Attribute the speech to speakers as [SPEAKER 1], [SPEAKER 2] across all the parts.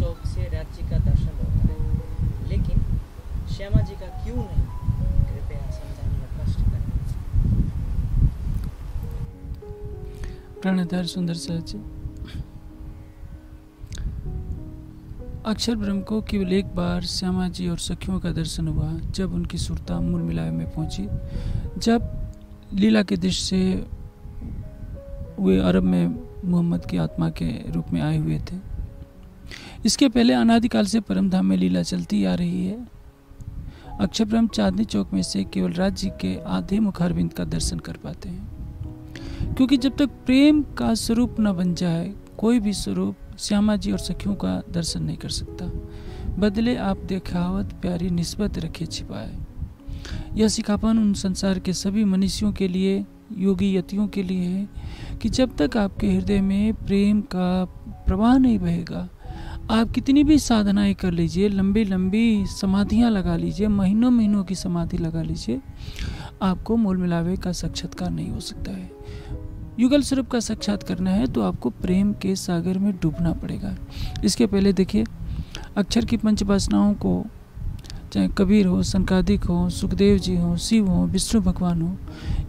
[SPEAKER 1] लोग से राज्य का दर्शन होता है, लेकिन श्यामा जी का क्यों नहीं? कृपया समझाने में कष्ट करें।
[SPEAKER 2] प्राणाधार सुंदर सहज। अक्षर ब्रह्म को केवल एक बार श्यामा जी और सखियों का दर्शन हुआ जब उनकी सुरता मूल मिलावे में पहुंची, जब लीला के दृश्य से वे अरब में मोहम्मद की आत्मा के रूप में आए हुए थे। इसके पहले अनादिकाल से परमधाम में लीला चलती आ रही है। अक्षर ब्रह्म चांदनी चौक में से केवल राज्य के आधे मुखारविंद का दर्शन कर पाते हैं, क्योंकि जब तक प्रेम का स्वरूप न बन जाए कोई भी स्वरूप श्यामा जी और सखियों का दर्शन नहीं कर सकता। बदले आप देखावत प्यारी निस्बत रखे छिपाए। यह सिखापन उन संसार के सभी मनुष्यों के लिए, योगी यतियों के लिए है कि जब तक आपके हृदय में प्रेम का प्रवाह नहीं बहेगा, आप कितनी भी साधनाएं कर लीजिए, लंबी लंबी समाधियां लगा लीजिए, महीनों महीनों की समाधि लगा लीजिए, आपको मूल मिलावे का साक्षात्कार नहीं हो सकता है। युगल स्वरूप का साक्षात करना है तो आपको प्रेम के सागर में डूबना पड़ेगा। इसके पहले देखिए, अक्षर की पंच वासनाओं को, चाहे कबीर हो, सनकादिक हो, सुखदेव जी हो, शिव हो, विष्णु भगवान हो,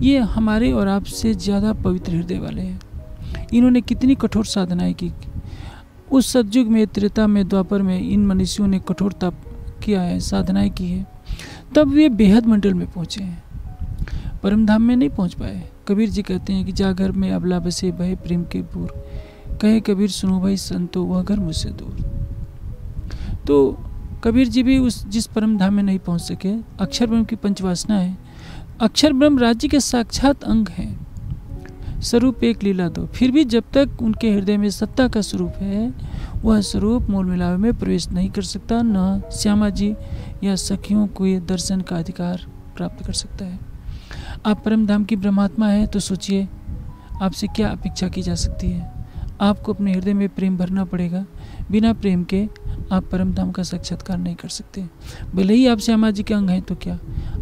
[SPEAKER 2] ये हमारे और आपसे ज़्यादा पवित्र हृदय वाले हैं। इन्होंने कितनी कठोर साधनाएं की। उस सतयुग में, त्रेता में, द्वापर में इन मनुष्यों ने कठोर तप किया है, साधनाएं की है, तब वे बेहद मंडल में पहुँचे हैं। परमधाम में नहीं पहुँच पाए। कबीर जी कहते हैं कि जा घर में अबला बसे बहे प्रेम के पूर, कहे कबीर सुनो भाई संतो वह घर मुझसे दूर। तो कबीर जी भी उस जिस परम धाम में नहीं पहुंच सके। अक्षर ब्रह्म की पंचवासना है। अक्षर ब्रह्म राज्य के साक्षात अंग हैं। स्वरूप एक लीला दो, फिर भी जब तक उनके हृदय में सत्ता का स्वरूप है, वह स्वरूप मूल मिलावे में प्रवेश नहीं कर सकता, न श्यामा जी या सखियों को ये दर्शन का अधिकार प्राप्त कर सकता है। आप परम धाम की ब्रह्मात्मा है तो सोचिए आपसे क्या अपेक्षा की जा सकती है। आपको अपने हृदय में प्रेम भरना पड़ेगा। बिना प्रेम के आप परम धाम का साक्षात्कार नहीं कर सकते। भले ही आप श्यामा जी के अंग हैं तो क्या,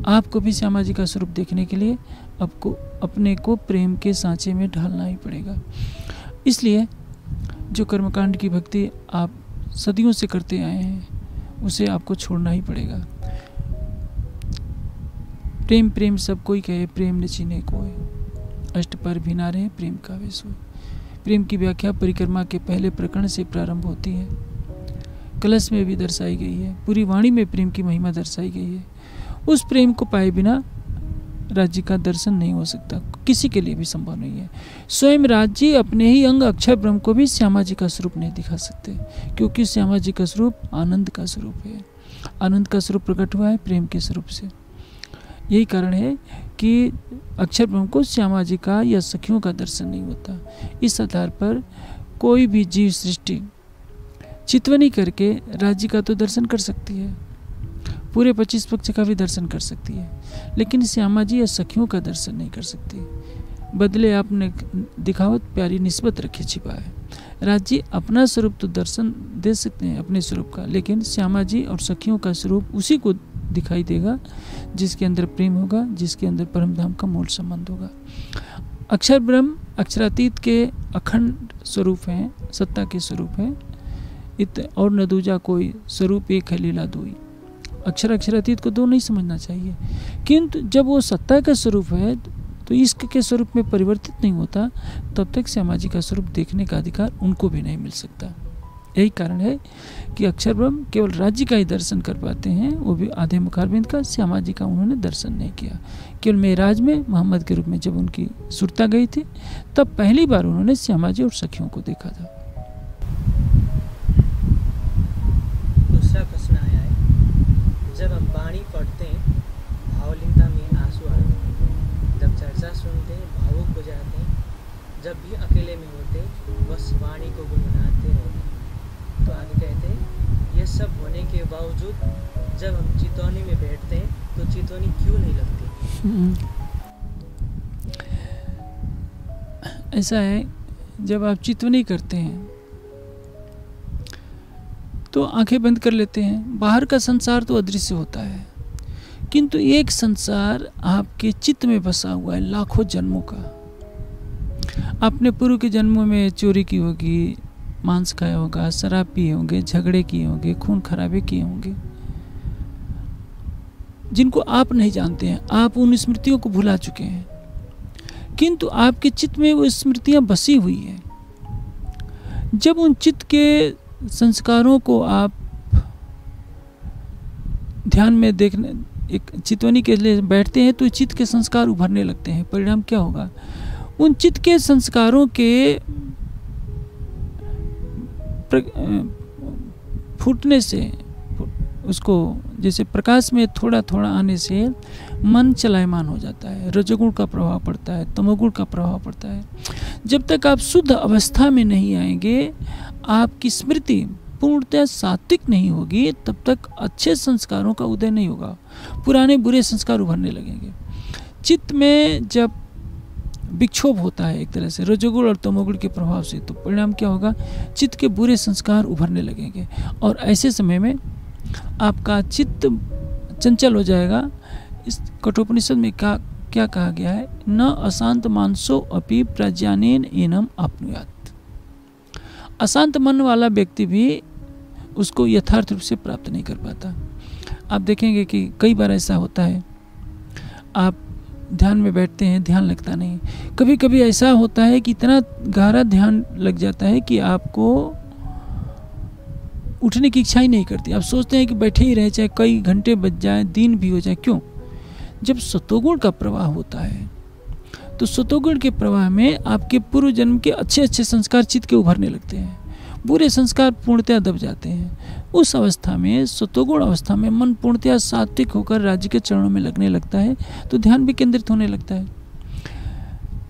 [SPEAKER 2] आपको भी श्यामा जी का स्वरूप देखने के लिए आपको अपने को प्रेम के सांचे में ढालना ही पड़ेगा। इसलिए जो कर्मकांड की भक्ति आप सदियों से करते आए हैं उसे आपको छोड़ना ही पड़ेगा। प्रेम प्रेम सब कोई कहे, प्रेम न चीने कोई, अष्ट पर भी ना रहे प्रेम का वे सोए। प्रेम की व्याख्या परिक्रमा के पहले प्रकरण से प्रारंभ होती है। कलश में भी दर्शाई गई है, पूरी वाणी में प्रेम की महिमा दर्शाई गई है। उस प्रेम को पाए बिना राज्य का दर्शन नहीं हो सकता, किसी के लिए भी संभव नहीं है। स्वयं राज्य अपने ही अंग अक्षर ब्रह्म को भी श्यामा जी का स्वरूप नहीं दिखा सकते, क्योंकि श्यामा जी का स्वरूप आनंद का स्वरूप है। आनंद का स्वरूप प्रकट हुआ है प्रेम के स्वरूप से। यही कारण है कि अक्षर ब्रह्म को श्यामा जी का या सखियों का दर्शन नहीं होता। इस आधार पर कोई भी जीव सृष्टि चितवनी करके राज्य का तो दर्शन कर सकती है, पूरे 25 पक्ष का भी दर्शन कर सकती है, लेकिन श्यामा जी या सखियों का दर्शन नहीं कर सकती। बदले आपने दिखावत प्यारी निस्बत रखी छिपाए। राज्य अपना स्वरूप तो दर्शन दे सकते हैं अपने स्वरूप का, लेकिन श्यामा जी और सखियों का स्वरूप उसी को दिखाई देगा जिसके अंदर प्रेम होगा, जिसके अंदर परमधाम का मूल संबंध होगा। अक्षर ब्रह्म अक्षरातीत के अखंड स्वरूप हैं, सत्ता के स्वरूप हैं। इत और न दूजा कोई, स्वरूप एक है लीला दोई। अक्षर अक्षरातीत को दो नहीं समझना चाहिए, किंतु जब वो सत्ता का स्वरूप है तो इश्क के स्वरूप में परिवर्तित नहीं होता, तब तक श्यामा जी का स्वरूप देखने का अधिकार उनको भी नहीं मिल सकता। यही कारण है कि अक्षर ब्रह्म केवल राज्य का ही दर्शन कर पाते हैं, वो भी आधे मुखारबिंद का। श्यामा जी का उन्होंने दर्शन नहीं किया। केवल मेराज में मोहम्मद के रूप में जब उनकी सुरता गई थी, तब पहली बार उन्होंने श्यामा जी और सखियों को देखा था।
[SPEAKER 1] दूसरा प्रश्न आया है, जब हम वाणी पढ़ते हैं भावलीनता में आंसू आते हैं, जब चर्चा सुनते हैं भावुक हो जाते हैं, जब भी अकेले में होते बस वाणी को गुनगुनाते रहते हैं। तो आगे कहते हैं, ये सब होने के बावजूद जब हम चितौनी में बैठते हैं तो चितौनी क्यों नहीं लगती?
[SPEAKER 2] ऐसा है, जब आप चितवनी करते हैं तो आंखें बंद कर लेते हैं। बाहर का संसार तो अदृश्य होता है, किंतु एक संसार आपके चित्त में बसा हुआ है लाखों जन्मों का। आपने पूर्व के जन्मों में चोरी की होगी, मांस खाया होगा, शराब पिए होंगे, झगड़े किए होंगे, खून खराबे किए होंगे, जिनको आप नहीं जानते हैं। आप उन स्मृतियों को भुला चुके हैं, किंतु आपके चित्त में वो स्मृतियां बसी हुई हैं। जब उन चित्त के संस्कारों को आप ध्यान में देखने, एक चितवनी के लिए बैठते हैं, तो चित्त के संस्कार उभरने लगते हैं। परिणाम क्या होगा? उन चित्त के संस्कारों के फूटने से, उसको जैसे प्रकाश में थोड़ा थोड़ा आने से मन चलायमान हो जाता है, रजोगुण का प्रभाव पड़ता है, तमोगुण का प्रभाव पड़ता है। जब तक आप शुद्ध अवस्था में नहीं आएंगे, आपकी स्मृति पूर्णतः सात्विक नहीं होगी, तब तक अच्छे संस्कारों का उदय नहीं होगा, पुराने बुरे संस्कार उभरने लगेंगे। चित्त में जब विक्षोभ होता है एक तरह से रजोगुण और तमोगुण के प्रभाव से, तो परिणाम क्या होगा? चित्त के बुरे संस्कार उभरने लगेंगे और ऐसे समय में आपका चित्त चंचल हो जाएगा। इस कठोपनिषद में क्या कहा गया है? न अशांत मानसो अपि प्रज्ञानेन एनम आपनुयात्। अशांत मन वाला व्यक्ति भी उसको यथार्थ रूप से प्राप्त नहीं कर पाता। आप देखेंगे कि कई बार ऐसा होता है, आप ध्यान में बैठते हैं, ध्यान लगता नहीं। कभी कभी ऐसा होता है कि इतना गहरा ध्यान लग जाता है कि आपको उठने की इच्छा ही नहीं करती। आप सोचते हैं कि बैठे ही रहे, चाहे कई घंटे बज जाए, दिन भी हो जाए। क्यों? जब सतोगुण का प्रवाह होता है, तो सतोगुण के प्रवाह में आपके पूर्व जन्म के अच्छे अच्छे संस्कार चित्त के उभरने लगते हैं, बुरे संस्कार पूर्णतया दब जाते हैं। उस अवस्था में, सतोगुण अवस्था में, मन पूर्णतया सात्विक होकर राज्य के चरणों में लगने लगता है, तो ध्यान भी केंद्रित होने लगता है।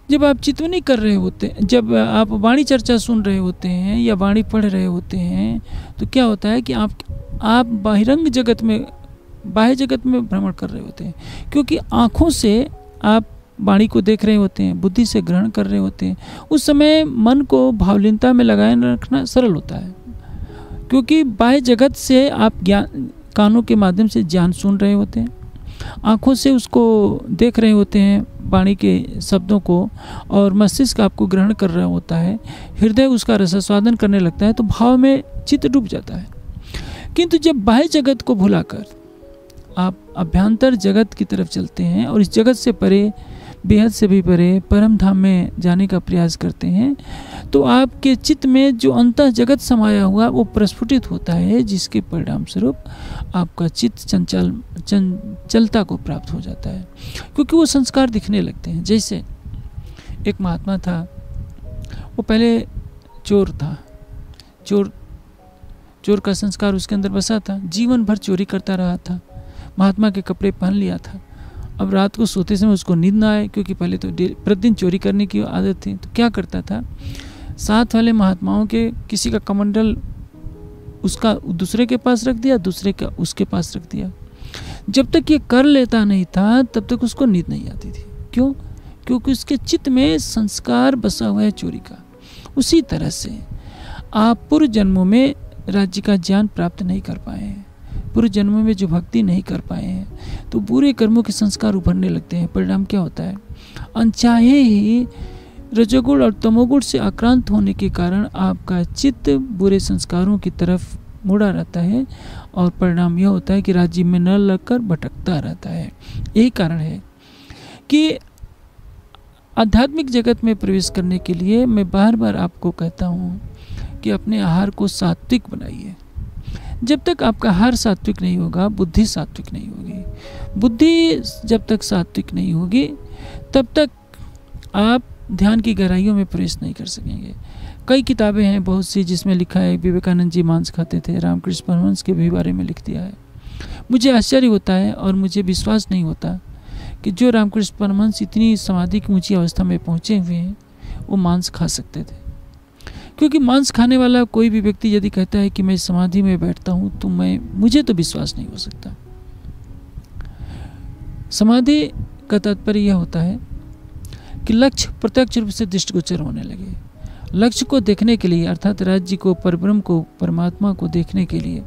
[SPEAKER 2] जब आप चितवनी कर रहे होते हैं, जब आप वाणी चर्चा सुन रहे होते हैं या वाणी पढ़ रहे होते हैं, तो क्या होता है कि आप बाहिरंग जगत में, बाह्य जगत में भ्रमण कर रहे होते हैं, क्योंकि आँखों से आप वाणी को देख रहे होते हैं, बुद्धि से ग्रहण कर रहे होते हैं। उस समय मन को भावलीनता में लगाए रखना सरल होता है, क्योंकि बाह्य जगत से आप ज्ञान, कानों के माध्यम से ज्ञान सुन रहे होते हैं, आँखों से उसको देख रहे होते हैं वाणी के शब्दों को, और मस्तिष्क आपको ग्रहण कर रहा होता है, हृदय उसका रसास्वादन करने लगता है, तो भाव में चित्त डूब जाता है। किंतु जब बाह्य जगत को भुलाकर आप अभ्यंतर जगत की तरफ चलते हैं और इस जगत से परे, बेहद से भी परे परम धाम में जाने का प्रयास करते हैं, तो आपके चित्त में जो अंतः जगत समाया हुआ वो प्रस्फुटित होता है, जिसके परिणाम स्वरूप आपका चित्त चंचलता को प्राप्त हो जाता है, क्योंकि वो संस्कार दिखने लगते हैं। जैसे एक महात्मा था, वो पहले चोर था, चोर का संस्कार उसके अंदर बसा था, जीवन भर चोरी करता रहा था, महात्मा के कपड़े पहन लिया था। अब रात को सोते समय उसको नींद ना आए, क्योंकि पहले तो प्रतिदिन चोरी करने की आदत थी, तो क्या करता था, साथ वाले महात्माओं के किसी का कमंडल उसका दूसरे के पास रख दिया, दूसरे का उसके पास रख दिया। जब तक ये कर लेता नहीं था, तब तक उसको नींद नहीं आती थी। क्यों? क्योंकि उसके चित्त में संस्कार बसा हुआ है चोरी का। उसी तरह से आप पूर्व जन्मों में राज्य का ज्ञान प्राप्त नहीं कर पाए हैं, पूर्व जन्मों में जो भक्ति नहीं कर पाए हैं, तो बुरे कर्मों के संस्कार उभरने लगते हैं। परिणाम क्या होता है? अनचाहे ही रजोगुण और तमोगुण से आक्रांत होने के कारण आपका चित्त बुरे संस्कारों की तरफ मुड़ा रहता है, और परिणाम यह होता है कि राज्य में न लगकर भटकता रहता है। यही कारण है कि आध्यात्मिक जगत में प्रवेश करने के लिए मैं बार बार आपको कहता हूँ कि अपने आहार को सात्विक बनाइए। जब तक आपका आहार सात्विक नहीं होगा, बुद्धि सात्विक नहीं होगी। बुद्धि जब तक सात्विक नहीं होगी, तब तक आप ध्यान की गहराइयों में प्रवेश नहीं कर सकेंगे। कई किताबें हैं बहुत सी, जिसमें लिखा है विवेकानंद जी मांस खाते थे, रामकृष्ण परमहंस के भी बारे में लिख दिया है। मुझे आश्चर्य होता है और मुझे विश्वास नहीं होता कि जो रामकृष्ण परमहंस इतनी समाधि की ऊंची अवस्था में पहुँचे हुए हैं, वो मांस खा सकते थे। क्योंकि मांस खाने वाला कोई भी व्यक्ति यदि कहता है कि मैं समाधि में बैठता हूँ, तो मुझे तो विश्वास नहीं हो सकता। समाधि का तात्पर्य यह होता है कि लक्ष्य प्रत्यक्ष रूप से दृष्टिगोचर होने लगे। लक्ष्य को देखने के लिए, अर्थात राज्य को, परब्रह्म को, परमात्मा को देखने के लिए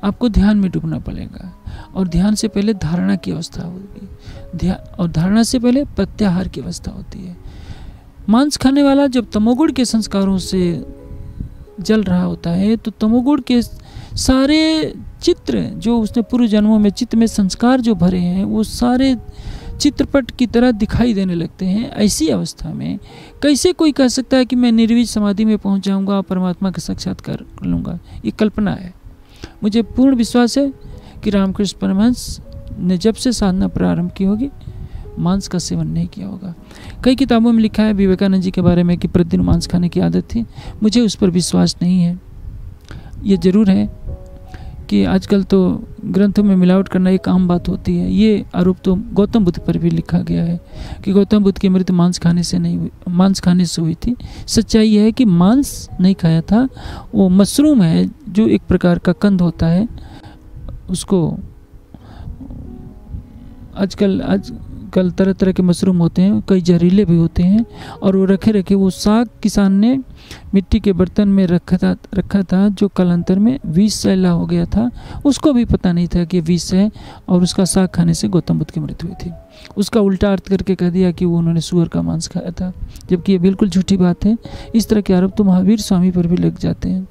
[SPEAKER 2] आपको ध्यान में डूबना पड़ेगा, और ध्यान से पहले धारणा की अवस्था होगी, और धारणा से पहले प्रत्याहार की अवस्था होती है। मांस खाने वाला जब तमोगुण के संस्कारों से जल रहा होता है तो तमोगुण के सारे चित्र जो उसने पूर्व जन्मों में चित्त में संस्कार जो भरे हैं वो सारे चित्रपट की तरह दिखाई देने लगते हैं। ऐसी अवस्था में कैसे कोई कह सकता है कि मैं निर्विज समाधि में पहुंच जाऊंगा और परमात्मा का साक्षात्कार कर लूँगा? ये कल्पना है। मुझे पूर्ण विश्वास है कि रामकृष्ण परमहंस ने जब से साधना प्रारंभ की होगी मांस का सेवन नहीं किया होगा। कई किताबों में लिखा है विवेकानंद जी के बारे में कि प्रतिदिन मांस खाने की आदत थी। मुझे उस पर विश्वास नहीं है। ये ज़रूर है कि आजकल तो ग्रंथों में मिलावट करना एक आम बात होती है। ये आरोप तो गौतम बुद्ध पर भी लिखा गया है कि गौतम बुद्ध की मृत्यु मांस खाने से हुई थी। सच्चाई यह है कि मांस नहीं खाया था, वो मशरूम है जो एक प्रकार का कंद होता है, उसको आजकल तरह तरह के मशरूम होते हैं, कई जहरीले भी होते हैं, और वो रखे वो साग किसान ने मिट्टी के बर्तन में रखा था जो कालांतर में विष सैला हो गया था। उसको भी पता नहीं था कि विष है, और उसका साग खाने से गौतम बुद्ध की मृत्यु हुई थी। उसका उल्टा अर्थ करके कह दिया कि वो उन्होंने सूअर का मांस खाया था, जबकि ये बिल्कुल झूठी बात है। इस तरह के आरोप तो महावीर स्वामी पर भी लग जाते हैं,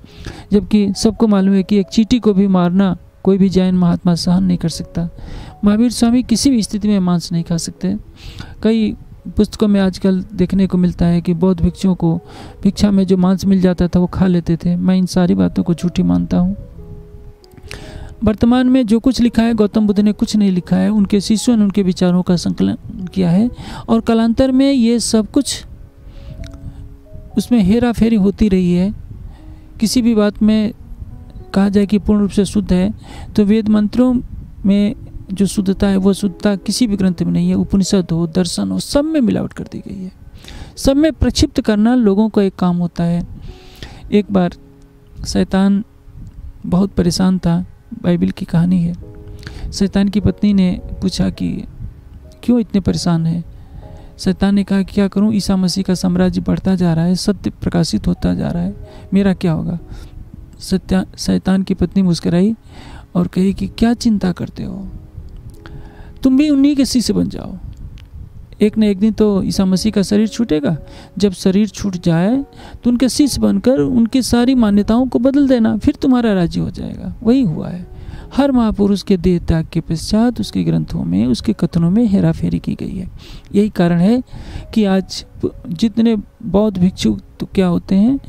[SPEAKER 2] जबकि सबको मालूम है कि एक चींटी को भी मारना कोई भी जैन महात्मा सहन नहीं कर सकता। महावीर स्वामी किसी भी स्थिति में मांस नहीं खा सकते। कई पुस्तकों में आजकल देखने को मिलता है कि बौद्ध भिक्षुओं को भिक्षा में जो मांस मिल जाता था वो खा लेते थे। मैं इन सारी बातों को झूठी मानता हूँ। वर्तमान में जो कुछ लिखा है गौतम बुद्ध ने कुछ नहीं लिखा है, उनके शिष्यों ने उनके विचारों का संकलन किया है, और कालांतर में ये सब कुछ उसमें हेरा फेरी होती रही है। किसी भी बात में कहा जाए कि पूर्ण रूप से शुद्ध है तो वेद मंत्रों में जो शुद्धता है वो शुद्धता किसी भी ग्रंथ में नहीं है। उपनिषद हो, दर्शन हो, सब में मिलावट कर दी गई है। सब में प्रक्षिप्त करना लोगों का एक काम होता है। एक बार शैतान बहुत परेशान था, बाइबल की कहानी है। शैतान की पत्नी ने पूछा कि क्यों इतने परेशान है। शैतान ने कहा कि क्या करूं, ईसा मसीह का साम्राज्य बढ़ता जा रहा है, सत्य प्रकाशित होता जा रहा है, मेरा क्या होगा। शैतान की पत्नी मुस्कुराई और कही कि क्या चिंता करते हो, तुम भी उन्हीं के शिष्य बन जाओ। एक न एक दिन तो ईसा मसीह का शरीर छूटेगा, जब शरीर छूट जाए तो उनके शिष्य बनकर उनकी सारी मान्यताओं को बदल देना, फिर तुम्हारा राज्य हो जाएगा। वही हुआ है। हर महापुरुष के देह त्याग के पश्चात उसके ग्रंथों में, उसके कथनों में हेराफेरी की गई है। यही कारण है कि आज जितने बौद्ध भिक्षु तो क्या होते हैं,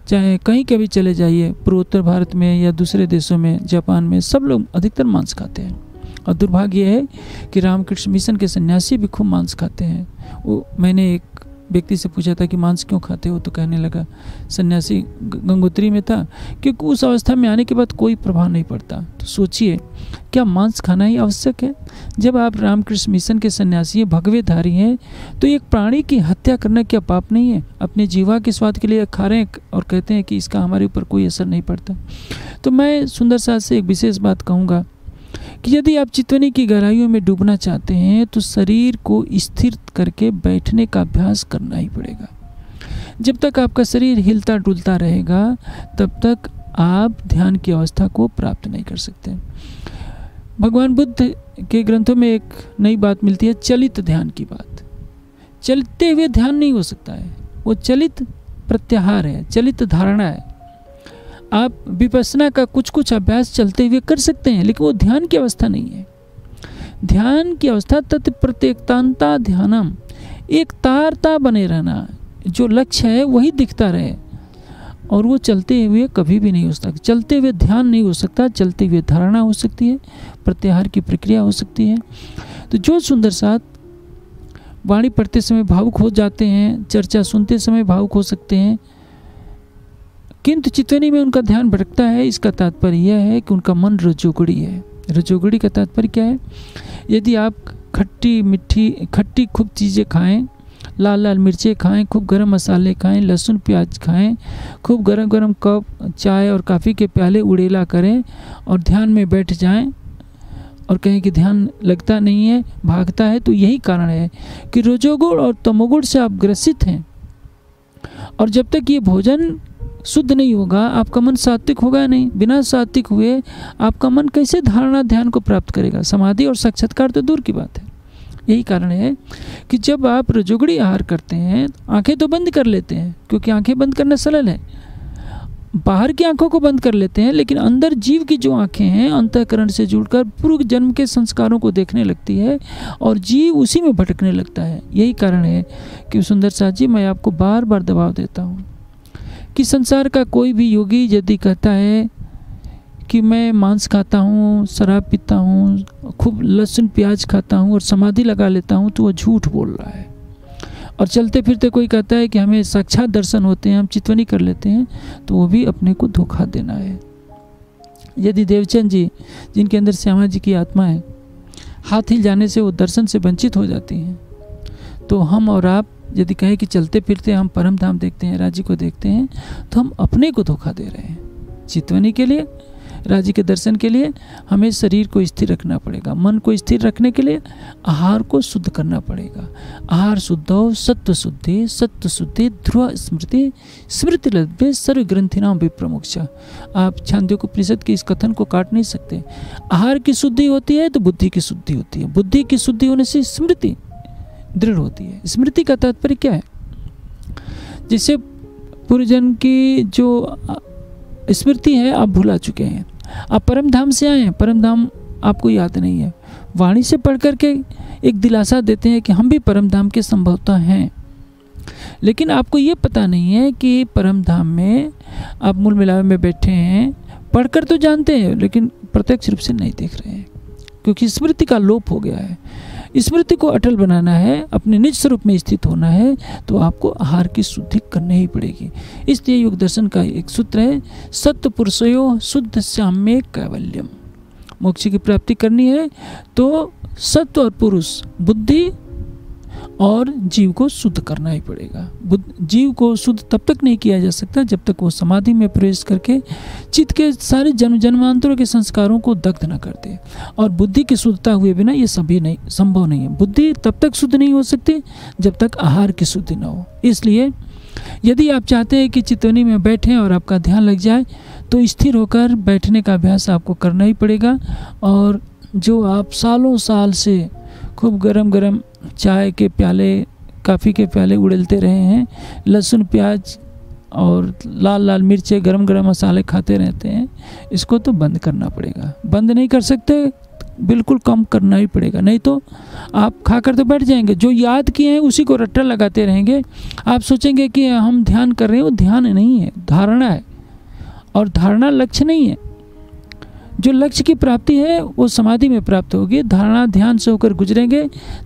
[SPEAKER 2] चाहे कहीं के भी चले जाइए, पूर्वोत्तर भारत में या दूसरे देशों में, जापान में, सब लोग अधिकतर मांस खाते हैं। और दुर्भाग्य है कि रामकृष्ण मिशन के सन्यासी भी खूब मांस खाते हैं। वो मैंने एक व्यक्ति से पूछा था कि मांस क्यों खाते हो, तो कहने लगा, सन्यासी गंगोत्री में था, क्योंकि उस अवस्था में आने के बाद कोई प्रभाव नहीं पड़ता। तो सोचिए, क्या मांस खाना ही आवश्यक है? जब आप रामकृष्ण मिशन के सन्यासी भगवेधारी हैं तो एक प्राणी की हत्या करना क्या पाप नहीं है? अपने जीवा के स्वाद के लिए खा रहे हैं और कहते हैं कि इसका हमारे ऊपर कोई असर नहीं पड़ता। तो मैं सुंदर साथ से एक विशेष बात कहूँगा कि यदि आप चितवनी की गहराइयों में डूबना चाहते हैं तो शरीर को स्थिर करके बैठने का अभ्यास करना ही पड़ेगा। जब तक आपका शरीर हिलता डुलता रहेगा तब तक आप ध्यान की अवस्था को प्राप्त नहीं कर सकते। भगवान बुद्ध के ग्रंथों में एक नई बात मिलती है, चलित ध्यान की बात। चलते हुए ध्यान नहीं हो सकता है, वो चलित प्रत्याहार है, चलित धारणा है। आप विपश्यना का कुछ अभ्यास चलते हुए कर सकते हैं, लेकिन वो ध्यान की अवस्था नहीं है। ध्यान की अवस्था तत्प्रत्येकतांता ध्यानम, एक तारता बने रहना, जो लक्ष्य है वही दिखता रहे, और वो चलते हुए कभी भी नहीं हो सकता। चलते हुए ध्यान नहीं हो सकता, चलते हुए धारणा हो सकती है, प्रत्याहार की प्रक्रिया हो सकती है। तो जो सुंदर साथ वाणी पढ़ते समय भावुक हो जाते हैं, चर्चा सुनते समय भावुक हो सकते हैं, किंतु चितवनी में उनका ध्यान भटकता है, इसका तात्पर्य यह है कि उनका मन रजोगुड़ी है। रजोगुड़ी का तात्पर्य क्या है? यदि आप खट्टी खूब चीज़ें खाएं, लाल लाल मिर्चें खाएं, खूब गरम मसाले खाएं, लहसुन प्याज खाएं, खूब गरम गरम कप चाय और कॉफ़ी के प्याले उड़ेला करें और ध्यान में बैठ जाएं और कहें कि ध्यान लगता नहीं है, भागता है, तो यही कारण है कि रजोगुण और तमोगुण से आप ग्रसित हैं। और जब तक ये भोजन शुद्ध नहीं होगा आपका मन सात्विक होगा नहीं। बिना सात्विक हुए आपका मन कैसे धारणा ध्यान को प्राप्त करेगा? समाधि और साक्षात्कार तो दूर की बात है। यही कारण है कि जब आप रजोगुणी आहार करते हैं, आंखें तो बंद कर लेते हैं, क्योंकि आंखें बंद करना सरल है, बाहर की आंखों को बंद कर लेते हैं, लेकिन अंदर जीव की जो आंखें हैं अंतःकरण से जुड़कर पूर्व जन्म के संस्कारों को देखने लगती है और जीव उसी में भटकने लगता है। यही कारण है कि सुंदर साथ जी मैं आपको बार बार दबाव देता हूँ कि संसार का कोई भी योगी यदि कहता है कि मैं मांस खाता हूँ, शराब पीता हूँ, खूब लहसुन प्याज खाता हूँ और समाधि लगा लेता हूँ, तो वह झूठ बोल रहा है। और चलते फिरते कोई कहता है कि हमें साक्षात दर्शन होते हैं, हम चितवनी कर लेते हैं, तो वो भी अपने को धोखा देना है। यदि देवचंद जी, जिनके अंदर श्यामा जी की आत्मा है, हाथ हिल जाने से वो दर्शन से वंचित हो जाती हैं, तो हम और आप यदि कहें कि चलते फिरते हम परम धाम देखते हैं, राज्य को देखते हैं, तो हम अपने को धोखा दे रहे हैं। चितवनी के लिए, राज्य के दर्शन के लिए हमें शरीर को स्थिर रखना पड़ेगा। मन को स्थिर रखने के लिए आहार को शुद्ध करना पड़ेगा। आहार शुद्धो सत्व शुद्धि, सत्व शुद्धि ध्रुव स्मृति, स्मृति लभ्य सर्व ग्रंथिनाम विप्रमुक्ष। आप छांदोग्योपनिषद के इस कथन को काट नहीं सकते। आहार की शुद्धि होती है तो बुद्धि की शुद्धि होती है, बुद्धि की शुद्धि होने से स्मृति दृढ़ होती है। स्मृति का तात्पर्य क्या है? जिससे पूर्वजन्म की जो स्मृति है आप भुला चुके हैं, आप परम धाम से आए हैं, परम धाम आपको याद नहीं है। वाणी से पढ़ करके एक दिलासा देते हैं कि हम भी परम धाम के संभवतः हैं, लेकिन आपको ये पता नहीं है कि परम धाम में आप मूल मिलावे में बैठे हैं। पढ़कर तो जानते हैं लेकिन प्रत्यक्ष रूप से नहीं देख रहे हैं, क्योंकि स्मृति का लोप हो गया है। स्मृति को अटल बनाना है, अपने निज स्वरूप में स्थित होना है, तो आपको आहार की शुद्धि करनी ही पड़ेगी। इसलिए योग दर्शन का एक सूत्र है, सत्य पुरुषयो शुद्ध साम्य कैवल्यम। मोक्ष की प्राप्ति करनी है तो सत्व और पुरुष, बुद्धि और जीव को शुद्ध करना ही पड़ेगा। जीव को शुद्ध तब तक नहीं किया जा सकता जब तक वो समाधि में प्रवेश करके चित्त के सारे जन्म जन्मांतरों के संस्कारों को दग्ध न करते। और बुद्धि की शुद्धता हुए बिना ये सभी नहीं संभव नहीं है। बुद्धि तब तक शुद्ध नहीं हो सकती जब तक आहार की शुद्धि न हो। इसलिए यदि आप चाहते हैं कि चितवनी में बैठें और आपका ध्यान लग जाए, तो स्थिर होकर बैठने का अभ्यास आपको करना ही पड़ेगा। और जो आप सालों साल से खूब गरम गरम चाय के प्याले, काफ़ी के प्याले उड़ेलते रहे हैं, लहसुन प्याज और लाल लाल मिर्चे, गरम गरम मसाले खाते रहते हैं, इसको तो बंद करना पड़ेगा। बंद नहीं कर सकते, बिल्कुल कम करना ही पड़ेगा, नहीं तो आप खाकर तो बैठ जाएंगे, जो याद किए हैं उसी को रट्टा लगाते रहेंगे। आप सोचेंगे कि हम ध्यान कर रहे हैं, वो ध्यान नहीं है, धारणा है। और धारणा लक्ष्य नहीं है। जो लक्ष्य की प्राप्ति है वो समाधि में प्राप्त होगी। धारणा ध्यान से होकर गुजरेंगे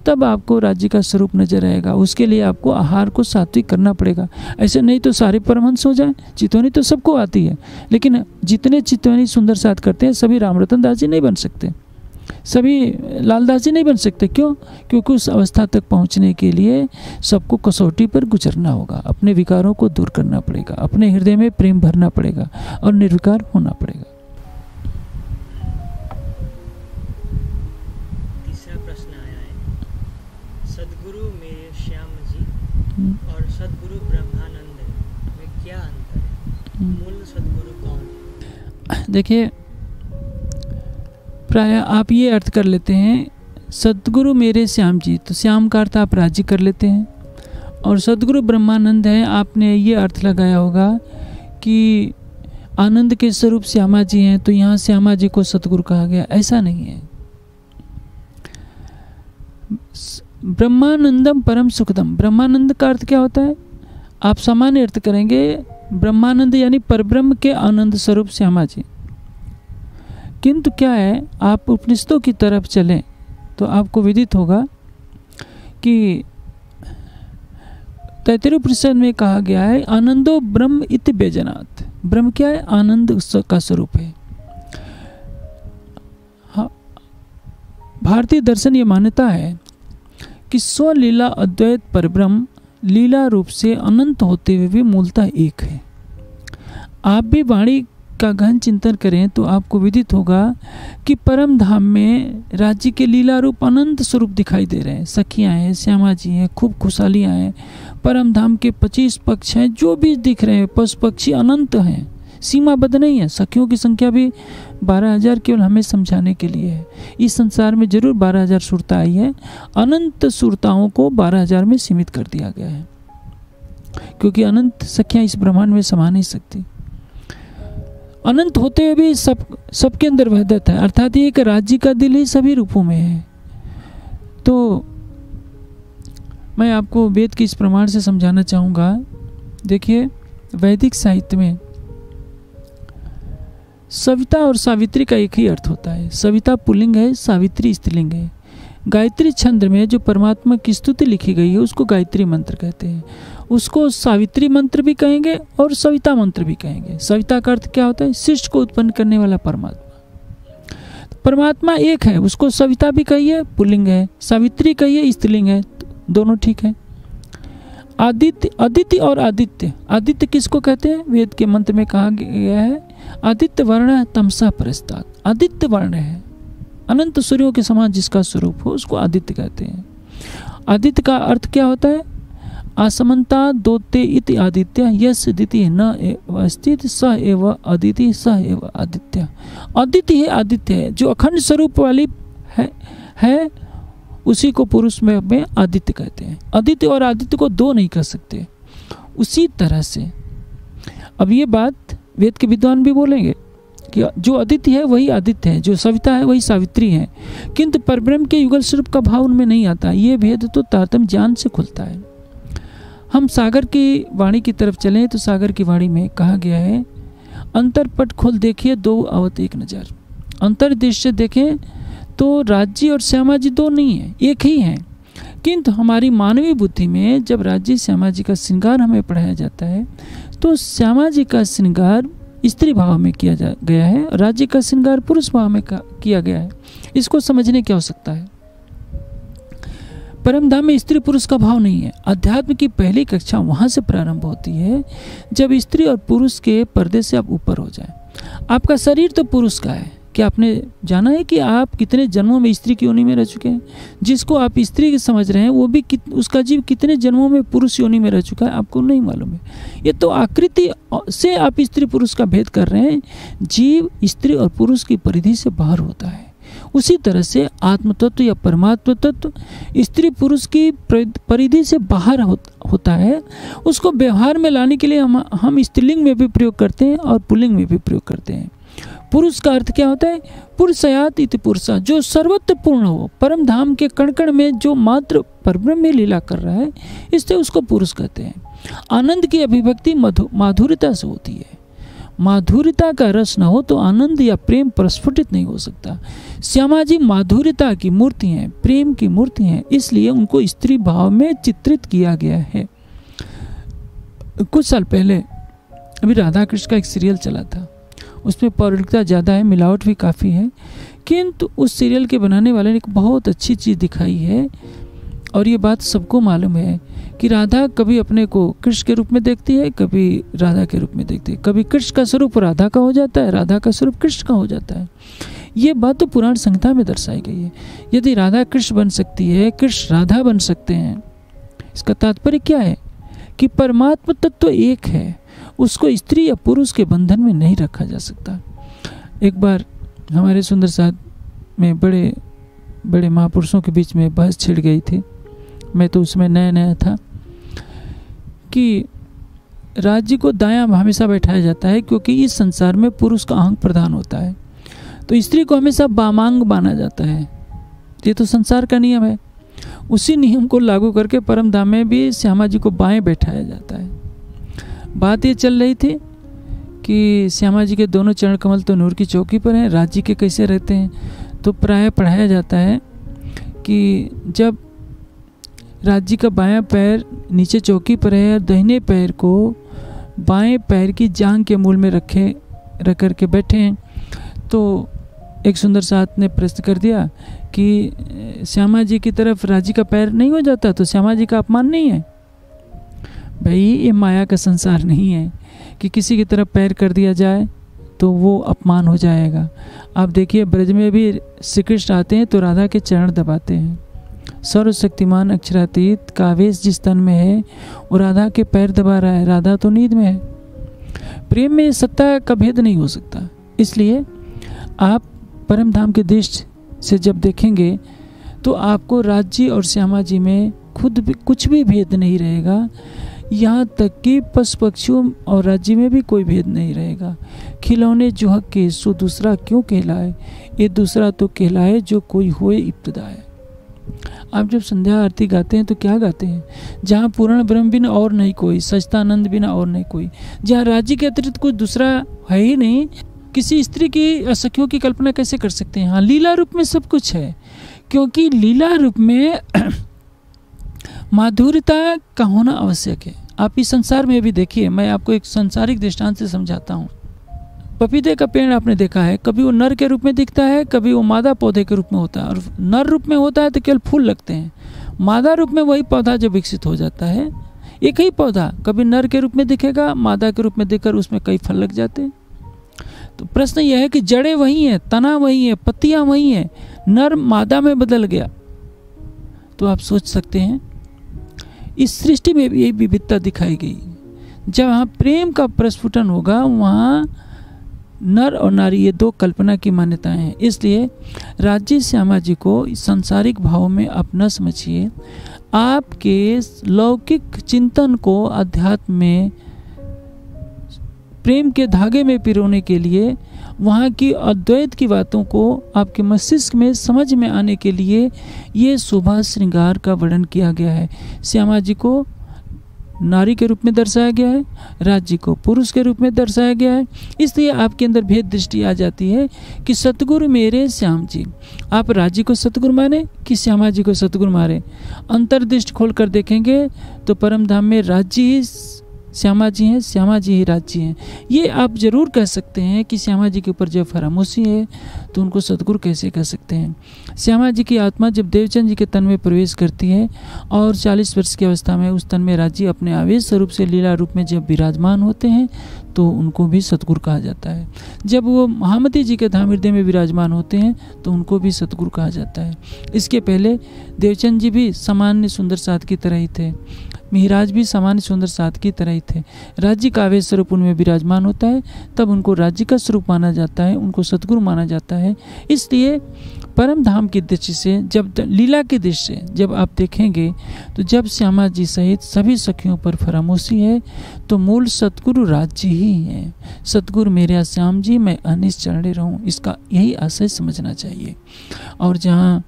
[SPEAKER 2] तब आपको राज्य का स्वरूप नजर आएगा। उसके लिए आपको आहार को सात्विक करना पड़ेगा। ऐसे नहीं तो सारे परमहंस हो जाए। चितवनी तो सबको आती है, लेकिन जितने चितवनी सुंदर साथ करते हैं सभी राम रतन दास जी नहीं बन सकते, सभी लालदास जी नहीं बन सकते। क्यों? क्योंकि उस अवस्था तक पहुंचने के लिए सबको कसौटी पर गुजरना होगा। अपने विकारों को दूर करना पड़ेगा, अपने हृदय में प्रेम भरना पड़ेगा और निर्विकार होना पड़ेगा।
[SPEAKER 1] और सद्गुरु ब्रह्मानंद में क्या अंतर है? मूल सद्गुरु कौन है?
[SPEAKER 2] देखिए, प्राय आप ये अर्थ कर लेते हैं सद्गुरु मेरे श्याम जी, तो श्याम का अर्थ आप राज्य कर लेते हैं। और सद्गुरु ब्रह्मानंद है, आपने ये अर्थ लगाया होगा कि आनंद के स्वरूप श्यामा जी हैं, तो यहाँ श्यामा जी को सद्गुरु कहा गया। ऐसा नहीं है। ब्रह्मानंदम परम सुखदम, ब्रह्मानंद का अर्थ क्या होता है? आप सामान्य अर्थ करेंगे ब्रह्मानंद यानी परब्रह्म के आनंद स्वरूप श्यामा जी। किंतु क्या है, आप उपनिषदों की तरफ चलें तो आपको विदित होगा कि तैत्तिरीय उपनिषद में कहा गया है आनंदो ब्रह्म इति व्यजनात्। ब्रह्म क्या है? आनंद का स्वरूप है। हाँ, भारतीय दर्शन ये मान्यता है कि स्वलीला अद्वैत परब्रह्म लीला रूप से अनंत होते हुए भी मूलतः एक है। आप भी वाणी का गहन चिंतन करें तो आपको विदित होगा कि परम धाम में राज्य के लीला रूप अनंत स्वरूप दिखाई दे रहे हैं। सखियां हैं, श्यामा जी हैं, खूब खुशहालियां हैं। परम धाम के 25 पक्ष हैं, जो भी दिख रहे हैं पशु पक्षी अनंत हैं, सीमाबद्ध नहीं है। सखियों की संख्या भी 12,000 केवल हमें समझाने के लिए है। इस संसार में जरूर 12,000 सुरता आई है, अनंत सुरताओं को 12,000 में सीमित कर दिया गया है, क्योंकि अनंत सखियां इस ब्रह्मांड में समा नहीं सकती। अनंत होते हुए भी सबके अंदर वहदत है, अर्थात ये एक राज्य का दिल ही सभी रूपों में है। तो मैं आपको वेद के इस प्रमाण से समझाना चाहूँगा। देखिए, वैदिक साहित्य में सविता और सावित्री का एक ही अर्थ होता है। सविता पुल्लिंग है, सावित्री स्त्रीलिंग है। गायत्री छंद में जो परमात्मा की स्तुति लिखी गई है उसको गायत्री मंत्र कहते हैं। उसको सावित्री मंत्र भी कहेंगे और सविता मंत्र भी कहेंगे। सविता का अर्थ क्या होता है? सृष्टि को उत्पन्न करने वाला परमात्मा। परमात्मा एक है, उसको सविता भी कहिए, पुल्लिंग है, सावित्री कहिए, स्त्रीलिंग है, दोनों ठीक है। आदित्य, अदिति और आदित्य, आदित्य किसको कहते हैं? वेद के मंत्र में कहा गया है आदित्य वर्ण तमसा परस्तात्। आदित्य वर्ण है, अनंत सूर्यों के समान जिसका स्वरूप हो उसको आदित्य कहते हैं। आदित्य का अर्थ क्या होता है? आसमंता दोते इति आदित्य यस्य द्वितीय न अस्तित् स एव अदिति स एव आदित्य। अदिति है, आदित्य है, जो अखंड स्वरूप वाली है उसी को पुरुष में आदित्य कहते हैं। आदित्य और आदित्य को दो नहीं कह सकते। उसी तरह से अब ये बात वेद के विद्वान भी बोलेंगे कि जो आदित्य है वही आदित्य है, जो सविता है वही सावित्री है, किंतु परब्रह्म के युगल स्वरूप का भाव उनमें नहीं आता। ये भेद तो तारतम्य ज्ञान से खुलता है। हम सागर की वाणी की तरफ चलें तो सागर की वाणी में कहा गया है अंतरपट खोल देखिए दो अवत एक नज़र। अंतर्दृष्टि से देखें तो राज्य और श्यामा जी दो नहीं है, एक ही हैं। किंतु हमारी मानवीय बुद्धि में जब राज्य श्यामा जी का श्रृंगार हमें पढ़ाया जाता है तो श्यामा जी का श्रृंगार स्त्री भाव में किया गया है, राज्य का श्रृंगार पुरुष भाव में किया गया है। इसको समझने की आवश्यकता है। परम धाम में स्त्री पुरुष का भाव नहीं है। अध्यात्म की पहली कक्षा वहाँ से प्रारंभ होती है जब स्त्री और पुरुष के पर्दे से आप ऊपर हो जाए। आपका शरीर तो पुरुष का है। क्या आपने जाना है कि आप कितने जन्मों में स्त्री की योनि में रह चुके हैं? जिसको आप स्त्री समझ रहे हैं वो भी उसका जीव कितने जन्मों में पुरुष योनि में रह चुका है आपको नहीं मालूम है। ये तो आकृति से आप स्त्री पुरुष का भेद कर रहे हैं। जीव स्त्री और पुरुष की परिधि से बाहर होता है। उसी तरह से आत्म तत्व या परमात्म तत्व स्त्री पुरुष की परिधि से बाहर होता है। उसको व्यवहार में लाने के लिए हम स्त्रीलिंग में भी प्रयोग करते हैं और पुल्लिंग में भी प्रयोग करते हैं। पुरुष का अर्थ क्या होता है? पुरुषयात इति पुरुषा, जो सर्वत्र पूर्ण हो, परम धाम के कण कण में जो मात्र परब्रह्म में लीला कर रहा है, इससे उसको पुरुष कहते हैं। आनंद की अभिव्यक्ति माधुर्यता से होती है। माधुर्यता का रस न हो तो आनंद या प्रेम प्रस्फुटित नहीं हो सकता। श्यामा जी माधुर्यता की मूर्ति हैं, प्रेम की मूर्ति हैं, इसलिए उनको स्त्री भाव में चित्रित किया गया है। कुछ साल पहले अभी राधा कृष्ण का एक सीरियल चला था। उसमें पौराणिकता ज़्यादा है, मिलावट भी काफ़ी है, किंतु उस सीरियल के बनाने वाले ने एक बहुत अच्छी चीज़ दिखाई है। और ये बात सबको मालूम है कि राधा कभी अपने को कृष्ण के रूप में देखती है, कभी राधा के रूप में देखती है। कभी कृष्ण का स्वरूप राधा का हो जाता है, राधा का स्वरूप कृष्ण का हो जाता है। ये बात तो पुराण संहिता में दर्शाई गई है। यदि राधा कृष्ण बन सकती है, कृष्ण राधा बन सकते हैं, इसका तात्पर्य क्या है कि परमात्मा तत्व एक है, उसको स्त्री या पुरुष के बंधन में नहीं रखा जा सकता। एक बार हमारे सुंदर साथ में बड़े बड़े महापुरुषों के बीच में बहस छिड़ गई थी। मैं तो उसमें नया नया था कि राज्य को दायां हमेशा बैठाया जाता है क्योंकि इस संसार में पुरुष का अंग प्रधान होता है, तो स्त्री को हमेशा वामांग माना जाता है। ये तो संसार का नियम है। उसी नियम को लागू करके परम धाम में भी श्यामा जी को बाएं बैठाया जाता है। बात ये चल रही थी कि श्यामा जी के दोनों चरण कमल तो नूर की चौकी पर हैं, राज्य के कैसे रहते हैं। तो प्रायः पढ़ाया जाता है कि जब राज्य का बायां पैर नीचे चौकी पर है और दाहिने पैर को बाएं पैर की जांघ के मूल में रख कर के बैठे हैं, तो एक सुंदर साथ ने प्रश्न कर दिया कि श्यामा जी की तरफ राज्य का पैर नहीं हो जाता तो श्यामा जी का अपमान नहीं है? भाई, ये माया का संसार नहीं है कि किसी की तरफ पैर कर दिया जाए तो वो अपमान हो जाएगा। आप देखिए ब्रज में भी श्री कृष्ण आते हैं तो राधा के चरण दबाते हैं। सर्वशक्तिमान अक्षरातीत का आवेश जिस तन में है वो राधा के पैर दबा रहा है। राधा तो नींद में है। प्रेम में सत्ता का भेद नहीं हो सकता। इसलिए आप परम धाम के दृष्टि से जब देखेंगे तो आपको राज्य और श्यामा जी में खुद भी कुछ भी भेद नहीं रहेगा। यहाँ तक कि पशु पक्षियों और राज्य में भी कोई भेद नहीं रहेगा। खिलौने जो हक के सो दूसरा क्यों कहलाए, ये दूसरा तो कहलाए जो कोई होए इब्तदाए। आप जब संध्या आरती गाते हैं तो क्या गाते हैं? जहाँ पूर्ण ब्रह्म बिना और नहीं कोई, सच्चिदानंद बिना और नहीं कोई, जहाँ राज्य के अतिरिक्त कोई दूसरा है ही नहीं, किसी स्त्री की सखियों की कल्पना कैसे कर सकते हैं? हाँ, लीला रूप में सब कुछ है, क्योंकि लीला रूप में माधुर्यता का होना आवश्यक है। आप इस संसार में भी देखिए, मैं आपको एक सांसारिक दृष्टांत से समझाता हूँ। पपीते का पेड़ आपने देखा है, कभी वो नर के रूप में दिखता है, कभी वो मादा पौधे के रूप में होता है। और नर रूप में होता है तो केवल फूल लगते हैं, मादा रूप में वही पौधा जो विकसित हो जाता है। एक ही पौधा कभी नर के रूप में दिखेगा, मादा के रूप में दिखकर उसमें कई फल लग जाते हैं। तो प्रश्न यह है कि जड़ें वही हैं, तना वही है, पत्तियां वही हैं, नर मादा में बदल गया। तो आप सोच सकते हैं इस सृष्टि में भी यही विविधता दिखाई गई। जहाँ प्रेम का प्रस्फुटन होगा वहाँ नर और नारी ये दो कल्पना की मान्यताएं हैं। इसलिए राज्य श्यामा जी को सांसारिक भावों में आप न समझिए, आपके लौकिक चिंतन को अध्यात्म में प्रेम के धागे में पिरोने के लिए, वहाँ की अद्वैत की बातों को आपके मस्तिष्क में समझ में आने के लिए ये शोभा श्रृंगार का वर्णन किया गया है। श्यामा जी को नारी के रूप में दर्शाया गया है, राज्य को पुरुष के रूप में दर्शाया गया है। इसलिए आपके अंदर भेद दृष्टि आ जाती है कि सतगुरु मेरे श्याम जी। आप राज्य को सतगुरु माने कि श्यामा जी को सतगुरु मारे? अंतर्दृष्टि खोल कर देखेंगे तो परम धाम में राज्य ही श्यामा जी हैं, श्यामा जी ही राज्य हैं। ये आप जरूर कह सकते हैं कि श्यामा जी के ऊपर जब फरामोशी है तो उनको सतगुरु कैसे कह सकते हैं? श्यामा जी की आत्मा जब देवचंद जी के तन में प्रवेश करती है और 40 वर्ष की अवस्था में उस तन में राज्य अपने आवेश स्वरूप से लीला रूप में जब विराजमान होते हैं तो उनको भी सतगुरु कहा जाता है। जब वो महामती जी के धाम हृदय में विराजमान होते हैं तो उनको भी सतगुरु कहा जाता है। इसके पहले देवचंद जी भी सामान्य सुंदर साध की तरह ही थे, मिहिराज भी सामान्य सुंदर साध की तरह ही थे। राज्य का आवेश स्वरूप उनमें विराजमान होता है, तब उनको राज्य का स्वरूप माना जाता है, उनको सतगुरु माना जाता है। इसलिए परम धाम की दृष्टि से, जब लीला की दृष्टि से जब आप देखेंगे तो जब श्यामा जी सहित सभी सखियों पर फरामोशी है तो मूल सतगुरु राज्य ही है। सतगुरु मेरे श्याम जी, मैं अनिश चरणे रहूं, इसका यही आशय समझना चाहिए। और जहाँ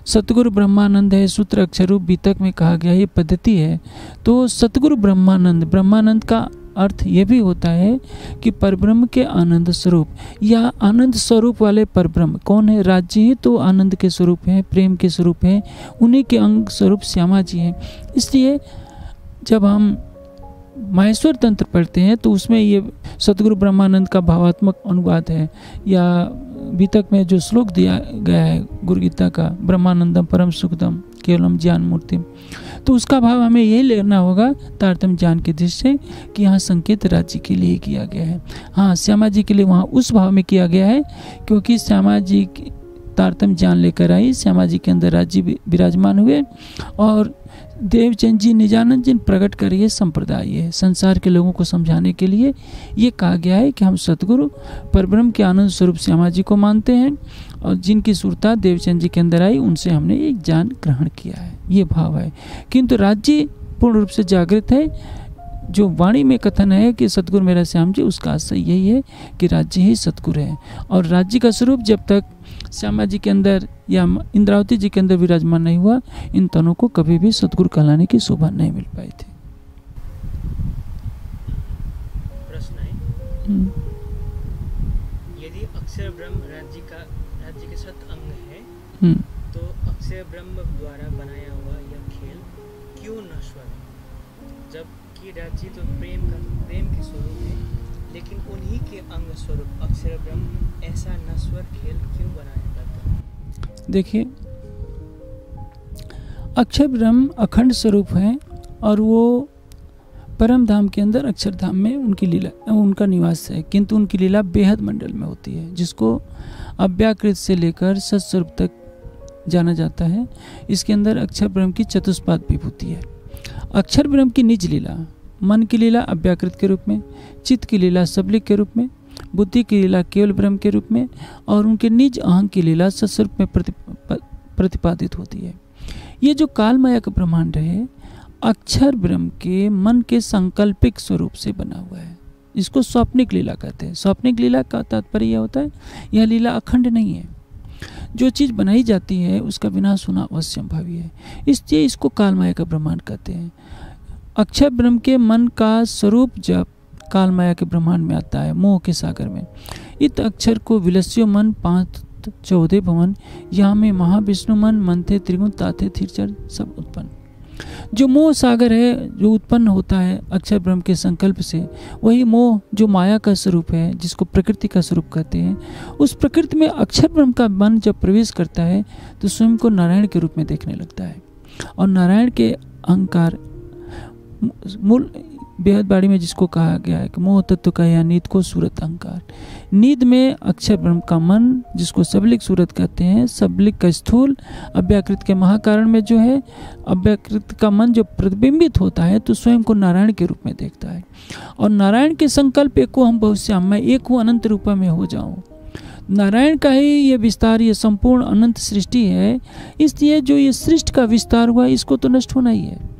[SPEAKER 2] सतगुरु ब्रह्मानंद है, सूत्र अक्षर रूप बीतक में कहा गया ये पद्धति है, तो सतगुरु ब्रह्मानंद, ब्रह्मानंद का अर्थ ये भी होता है कि परब्रह्म के आनंद स्वरूप या आनंद स्वरूप वाले परब्रह्म कौन है? राज्य ही तो आनंद के स्वरूप है, प्रेम के स्वरूप है, उन्हीं के अंग स्वरूप श्यामा जी हैं। इसलिए जब हम माहेश्वर तंत्र पढ़ते हैं तो उसमें ये सतगुरु ब्रह्मानंद का भावात्मक अनुवाद है, या बीतक में जो श्लोक दिया गया है गुरु गीता का, ब्रह्मानंदम परम सुखदम केवलम ज्ञान मूर्ति, तो उसका भाव हमें यही लेना होगा तारतम्य ज्ञान के दृष्टि से कि यहाँ संकेत राज्य के लिए किया गया है। हाँ, श्यामा जी के लिए वहाँ उस भाव में किया गया है क्योंकि श्यामा जी तारतम्य ज्ञान लेकर आई, श्यामा जी के अंदर राज्य विराजमान हुए और देवचंद जी निजानंद जी प्रकट कर ये संप्रदाय है। संसार के लोगों को समझाने के लिए ये कहा गया है कि हम सतगुरु परब्रह्म के आनंद स्वरूप श्यामा जी को मानते हैं और जिनकी सुरता देवचंद जी के अंदर आई उनसे हमने एक ज्ञान ग्रहण किया है, ये भाव है। किंतु राज्य पूर्ण रूप से जागृत है। जो वाणी में कथन है कि सतगुरु मेरा श्याम जी, उसका आशय यही है कि राज्य ही सतगुरु है। और राज्य का स्वरूप जब तक श्यामा जी के अंदर या इंद्रावती जी के अंदर विराजमान नहीं हुआ, इन तनों को कभी भी सतगुरु कहलाने की शोभा नहीं मिल पाई थी।
[SPEAKER 1] प्रश्न है, यदि अक्षर ब्रह्म राज्य के सत अंग है तो अक्षर ब्रह्म द्वारा बनाया हुआ यह खेल क्यों नश्वर है? जबकि राज्य तो प्रेम के स्वरूप है, लेकिन उन्हीं के अंग स्वरूप अक्षर ब्रह्म ऐसा नश्वर खेल क्यों बनाया जाता है?
[SPEAKER 2] देखिए, अक्षर ब्रह्म अखंड स्वरूप है और वो परम धाम के अंदर अक्षरधाम में उनकी लीला, उनका निवास है, किंतु उनकी लीला बेहद मंडल में होती है जिसको अव्याकृत से लेकर सत्स्वरूप तक जाना जाता है। इसके अंदर अक्षर ब्रह्म की चतुष्पाद विभूति है। अक्षर ब्रह्म की निज लीला, मन की लीला अव्याकृत के रूप में, चित्त की लीला सबलिक के रूप में, बुद्धि की लीला केवल ब्रह्म के रूप में और उनके निज अहंग की लीला सत्स्वरूप में प्रतिपादित होती है। ये जो कालमाया का ब्रह्मांड है, अक्षर ब्रह्म के मन के संकल्पिक स्वरूप से बना हुआ है। इसको स्वप्निक लीला कहते हैं। स्वप्निक लीला का तात्पर्य यह होता है यह लीला अखंड नहीं है। जो चीज़ बनाई जाती है उसका विनाश होना अवश्यंभावी है, इसलिए इसको कालमाया का ब्रह्मांड कहते हैं। अक्षर ब्रह्म के मन का स्वरूप जब कालमाया के ब्रह्मांड में आता है, मोह के सागर में, इत अक्षर को विलस्यो मन 5 14 भवन, यहाँ में महाविष्णु मन मंथे त्रिगुण ताथे थिरचर सब उत्पन्न। जो मोह सागर है जो उत्पन्न होता है अक्षर ब्रह्म के संकल्प से, वही मोह जो माया का स्वरूप है, जिसको प्रकृति का स्वरूप कहते हैं, उस प्रकृति में अक्षर ब्रह्म का मन जब प्रवेश करता है तो स्वयं को नारायण के रूप में देखने लगता है। और नारायण के अहंकार मूल बेहदबाड़ी में जिसको कहा गया है कि मोह तत्व का यह नीद को सूरत अहंकार। नीद में अक्षर ब्रह्म का मन, जिसको सबलिक सूरत कहते हैं, सबलिक का स्थूल, अव्याकृत के महाकारण में जो है अव्याकृत का मन जो प्रतिबिंबित होता है तो स्वयं को नारायण के रूप में देखता है। और नारायण के संकल्प एक को हम बहुश्याम, मैं एक हूँ अनंत रूपा में हो जाऊँ। नारायण का ही ये विस्तार, ये संपूर्ण अनंत सृष्टि है, इसलिए जो ये सृष्टि का विस्तार हुआ इसको तो नष्ट होना ही है।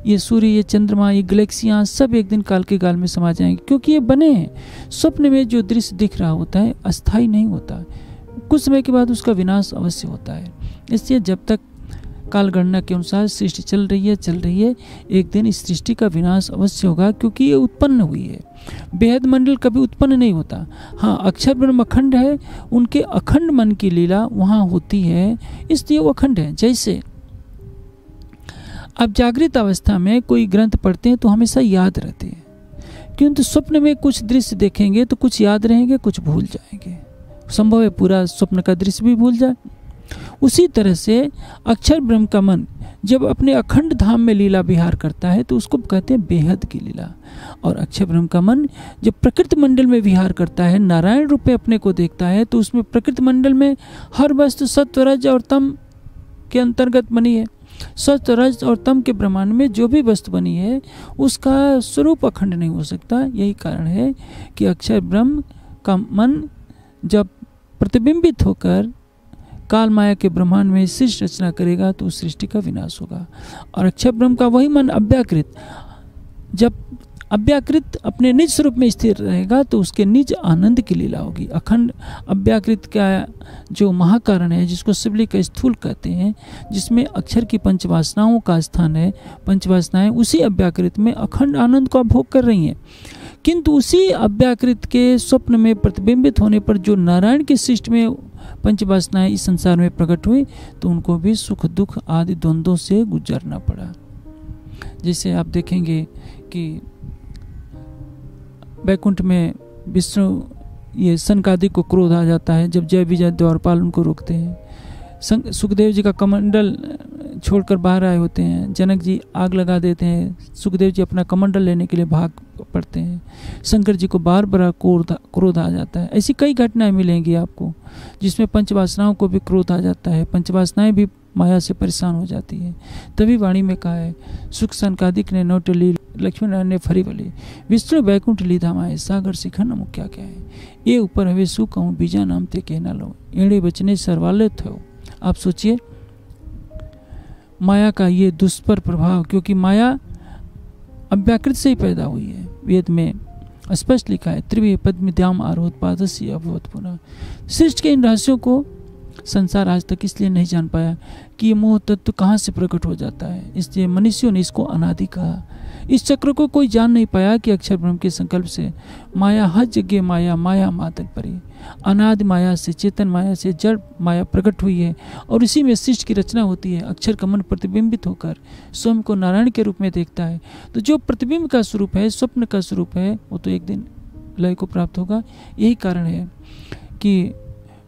[SPEAKER 2] ये सूर्य, ये चंद्रमा, ये गैलेक्सियाँ सब एक दिन काल के गाल में समा जाएंगे, क्योंकि ये बने हैं। स्वप्न में जो दृश्य दिख रहा होता है अस्थाई नहीं होता, कुछ समय के बाद उसका विनाश अवश्य होता है। इसलिए जब तक काल गणना के अनुसार सृष्टि चल रही है, एक दिन इस सृष्टि का विनाश अवश्य होगा, क्योंकि ये उत्पन्न हुई है। बेहद मंडल कभी उत्पन्न नहीं होता। हाँ, अक्षर ब्रह्म अखंड है, उनके अखंड मन की लीला वहाँ होती है, इसलिए वो अखंड है। जैसे आप जागृत अवस्था में कोई ग्रंथ पढ़ते हैं तो हमेशा याद रहते हैं, किंतु स्वप्न में कुछ दृश्य देखेंगे तो कुछ याद रहेंगे, कुछ भूल जाएंगे। संभव है पूरा स्वप्न का दृश्य भी भूल जाए। उसी तरह से अक्षर ब्रह्म का मन जब अपने अखंड धाम में लीला विहार करता है तो उसको कहते हैं बेहद की लीला। और अक्षर ब्रह्म का मन जब प्रकृति मंडल में विहार करता है, नारायण रूप में अपने को देखता है, तो उसमें प्रकृति मंडल में हर वस्तु सत्व, रज और तम के अंतर्गत बनी है। सत्व, रज और तम के ब्रह्मांड में जो भी वस्तु बनी है उसका स्वरूप अखंड नहीं हो सकता। यही कारण है कि अक्षर ब्रह्म का मन जब प्रतिबिंबित होकर काल माया के ब्रह्मांड में सृष्टि रचना करेगा तो उस सृष्टि का विनाश होगा। और अक्षर ब्रह्म का वही मन अव्याकृत, जब अव्याकृत अपने निज स्वरूप में स्थिर रहेगा तो उसके निज आनंद की लीला होगी। अखंड अव्याकृत का जो महाकारण है, जिसको शिवलिंग का स्थूल कहते हैं, जिसमें अक्षर की पंचवासनाओं का स्थान है, पंचवासनाएं उसी अव्याकृत में अखंड आनंद को भोग कर रही हैं। किंतु उसी अव्याकृत के स्वप्न में प्रतिबिंबित होने पर जो नारायण की सृष्टि में पंचवासनाएं इस संसार में प्रकट हुई तो उनको भी सुख दुख आदि द्वंद्वों से गुजरना पड़ा। जैसे आप देखेंगे कि वैकुंठ में विष्णु ये सनकादि को क्रोध आ जाता है जब जय विजय द्वारपाल उनको रोकते हैं। सुखदेव जी का कमंडल छोड़कर बाहर आए होते हैं, जनक जी आग लगा देते हैं, सुखदेव जी अपना कमंडल लेने के लिए भाग पड़ते हैं, शंकर जी को बार बार क्रोध आ जाता है। ऐसी कई घटनाएं मिलेंगी आपको जिसमें पंचवासनाओं को भी क्रोध आ जाता है, पंचवासनाएं भी माया से परेशान हो जाती है। तभी वाणी में कहा है, सुख संकादिक ने नौट ली, लक्ष्मी नारायण ने फरी बली, विष्णु बैकुंठ ली धामाए, सागर शिखर नमो क्या क्या है, ये ऊपर हवे सु कहूँ बीजा नाम ते कहना लो, एड़े बचने सरवाले थे। आप सोचिए माया का ये दुष्पर प्रभाव, क्योंकि माया अव्याकृत से ही पैदा हुई है। वेद में स्पष्ट लिखा है, त्रिवे पद्मिद्याम आरोहत्पादस्य अभवत् पुनः। सृष्टि के इन रहस्यों को संसार आज तक इसलिए नहीं जान पाया कि ये मोह तत्व कहाँ से प्रकट हो जाता है, इसलिए मनुष्यों ने इसको अनादि कहा। इस चक्र को कोई जान नहीं पाया कि अक्षर ब्रह्म के संकल्प से माया हर जगह माया, माया मातक परी, अनादि माया से, चेतन माया से जड़ माया प्रकट हुई है और इसी में सृष्टि की रचना होती है। अक्षर का मन प्रतिबिंबित होकर स्वयं को नारायण के रूप में देखता है, तो जो प्रतिबिंब का स्वरूप है, स्वप्न का स्वरूप है, वो तो एक दिन लय को प्राप्त होगा। यही कारण है कि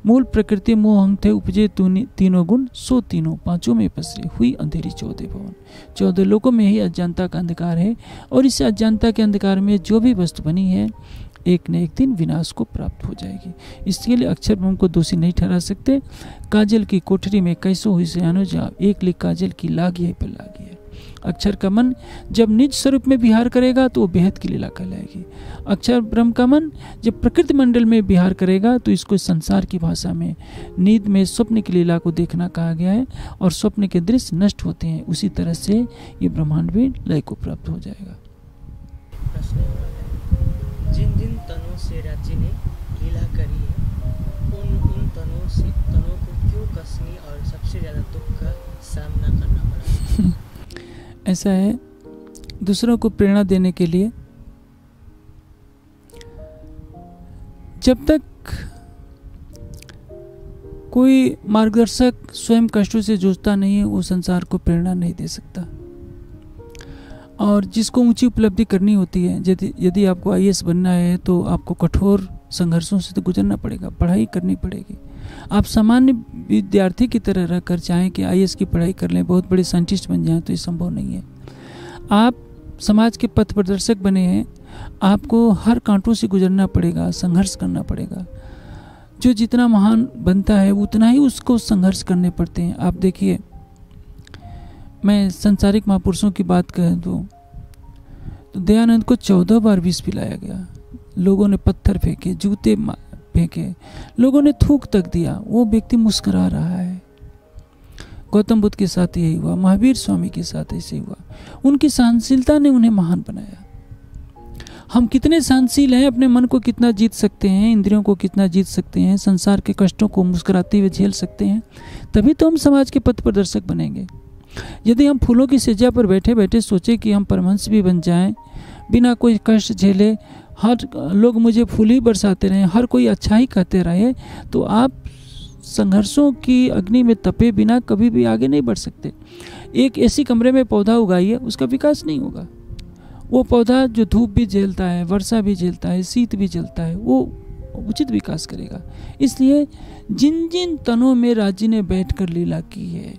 [SPEAKER 2] मूल प्रकृति मोहंग थे उपजे तीनों गुण, सो तीनों पांचों में पसरे, हुई अंधेरी 14 भवन। 14 लोगों में ही अज्ञानता का अंधकार है और इस अज्ञानता के अंधकार में जो भी वस्तु बनी है एक न एक दिन विनाश को प्राप्त हो जाएगी। इसके लिए अक्षर ब्रह्म को दोषी नहीं ठहरा सकते। काजल की कोठरी में कैसो हुई सयानो जा, एक लिख काजल की लागी है पर लागी है। अक्षर का मन जब निज स्वरूप में विहार करेगा तो वो बेहद की लीला कहलाएगी। अक्षर ब्रह्म का मन जब प्रकृति मंडल में विहार करेगा तो इसको संसार की भाषा में नींद में स्वप्न की लीला को देखना कहा गया है, और स्वप्न के दृश्य नष्ट होते हैं, उसी तरह से ये ब्रह्मांड भी लय को प्राप्त हो जाएगा।
[SPEAKER 1] प्रश्न जिन जिन तनों से राज्य ने लीला करी है उन तनों को क्यों कसनी और सबसे ज़्यादा दुख का सामना करना पड़ा?
[SPEAKER 2] ऐसा है, दूसरों को प्रेरणा देने के लिए जब तक कोई मार्गदर्शक स्वयं कष्टों से जूझता नहीं है वो संसार को प्रेरणा नहीं दे सकता। और जिसको ऊंची उपलब्धि करनी होती है, यदि आपको आईएएस बनना है तो आपको कठोर संघर्षों से तो गुजरना पड़ेगा, पढ़ाई करनी पड़ेगी। आप सामान्य विद्यार्थी की तरह रहकर चाहें कि आईएएस की पढ़ाई कर लें, बहुत बड़े साइंटिस्ट बन जाएं, तो ये संभव नहीं है। आप समाज के पथ प्रदर्शक बने हैं, आपको हर कांटों से गुजरना पड़ेगा, संघर्ष करना पड़ेगा। जो जितना महान बनता है उतना ही उसको संघर्ष करने पड़ते हैं। आप देखिए, मैं संसारिक महापुरुषों की बात करें तो दयानंद को 14 बार विष पिलाया गया। लोगों ने पत्थर फेंके, जूते फेंके, लोगों ने थूक तक दिया, वो व्यक्ति मुस्कुरा रहा है। गौतम बुद्ध के साथ यही हुआ, महावीर स्वामी के साथ ऐसे हुआ। उनकी सहनशीलता ने उन्हें महान बनाया। हम कितने सहनशील हैं, अपने मन को कितना जीत सकते हैं, इंद्रियों को कितना जीत सकते हैं, संसार के कष्टों को मुस्कुराते हुए झेल सकते हैं, तभी तो हम समाज के पथ प्रदर्शक बनेंगे। यदि हम फूलों की सज्जा पर बैठे बैठे सोचे कि हम परमहंस भी बन जाएं, बिना कोई कष्ट झेले, हर लोग मुझे फूल ही बरसाते रहे, हर कोई अच्छा ही कहते रहे, तो आप संघर्षों की अग्नि में तपे बिना कभी भी आगे नहीं बढ़ सकते। एक ऐसी कमरे में पौधा उगाइए, उसका विकास नहीं होगा। वो पौधा जो धूप भी झेलता है, वर्षा भी झेलता है, शीत भी झेलता है, वो उचित विकास करेगा। इसलिए जिन जिन तनों में राज्य ने बैठकर लीला की है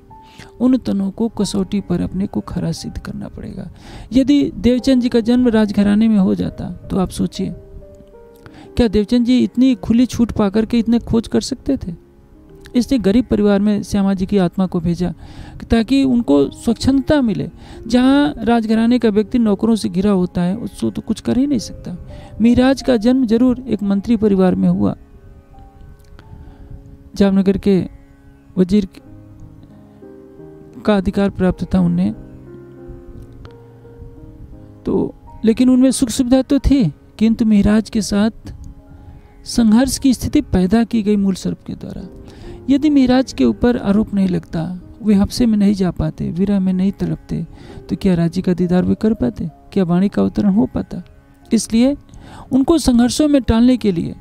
[SPEAKER 2] उन तनों को कसौटी पर अपने को खरा सिद्ध करना पड़ेगा। यदि देवचंद जी का जन्म राजघराने में हो जाता तो आप सोचिए, क्या देवचंद जी इतनी खुली छूट पाकर के इतने खोज कर सकते थे? इसने गरीब परिवार में श्यामा जी की आत्मा को भेजा ताकि उनको स्वच्छंदता मिले। जहाँ राजघराने का व्यक्ति नौकरों से घिरा होता है उसको तो कुछ कर ही नहीं सकता। मिहिराज का जन्म जरूर एक मंत्री परिवार में हुआ, जामनगर के वजीर का अधिकार प्राप्त था उन्हें, तो लेकिन उनमें सुख सुविधा तो थी, किंतु मिहिराज के साथ संघर्ष की स्थिति पैदा की गई मूल सर्प के द्वारा। यदि मिहिराज के ऊपर आरोप नहीं लगता, वे हफ्से में नहीं जा पाते, विरह में नहीं तड़पते, तो क्या राज्य का दीदार वे कर पाते? क्या वाणी का अवतरण हो पाता? इसलिए उनको संघर्षों में टालने के लिए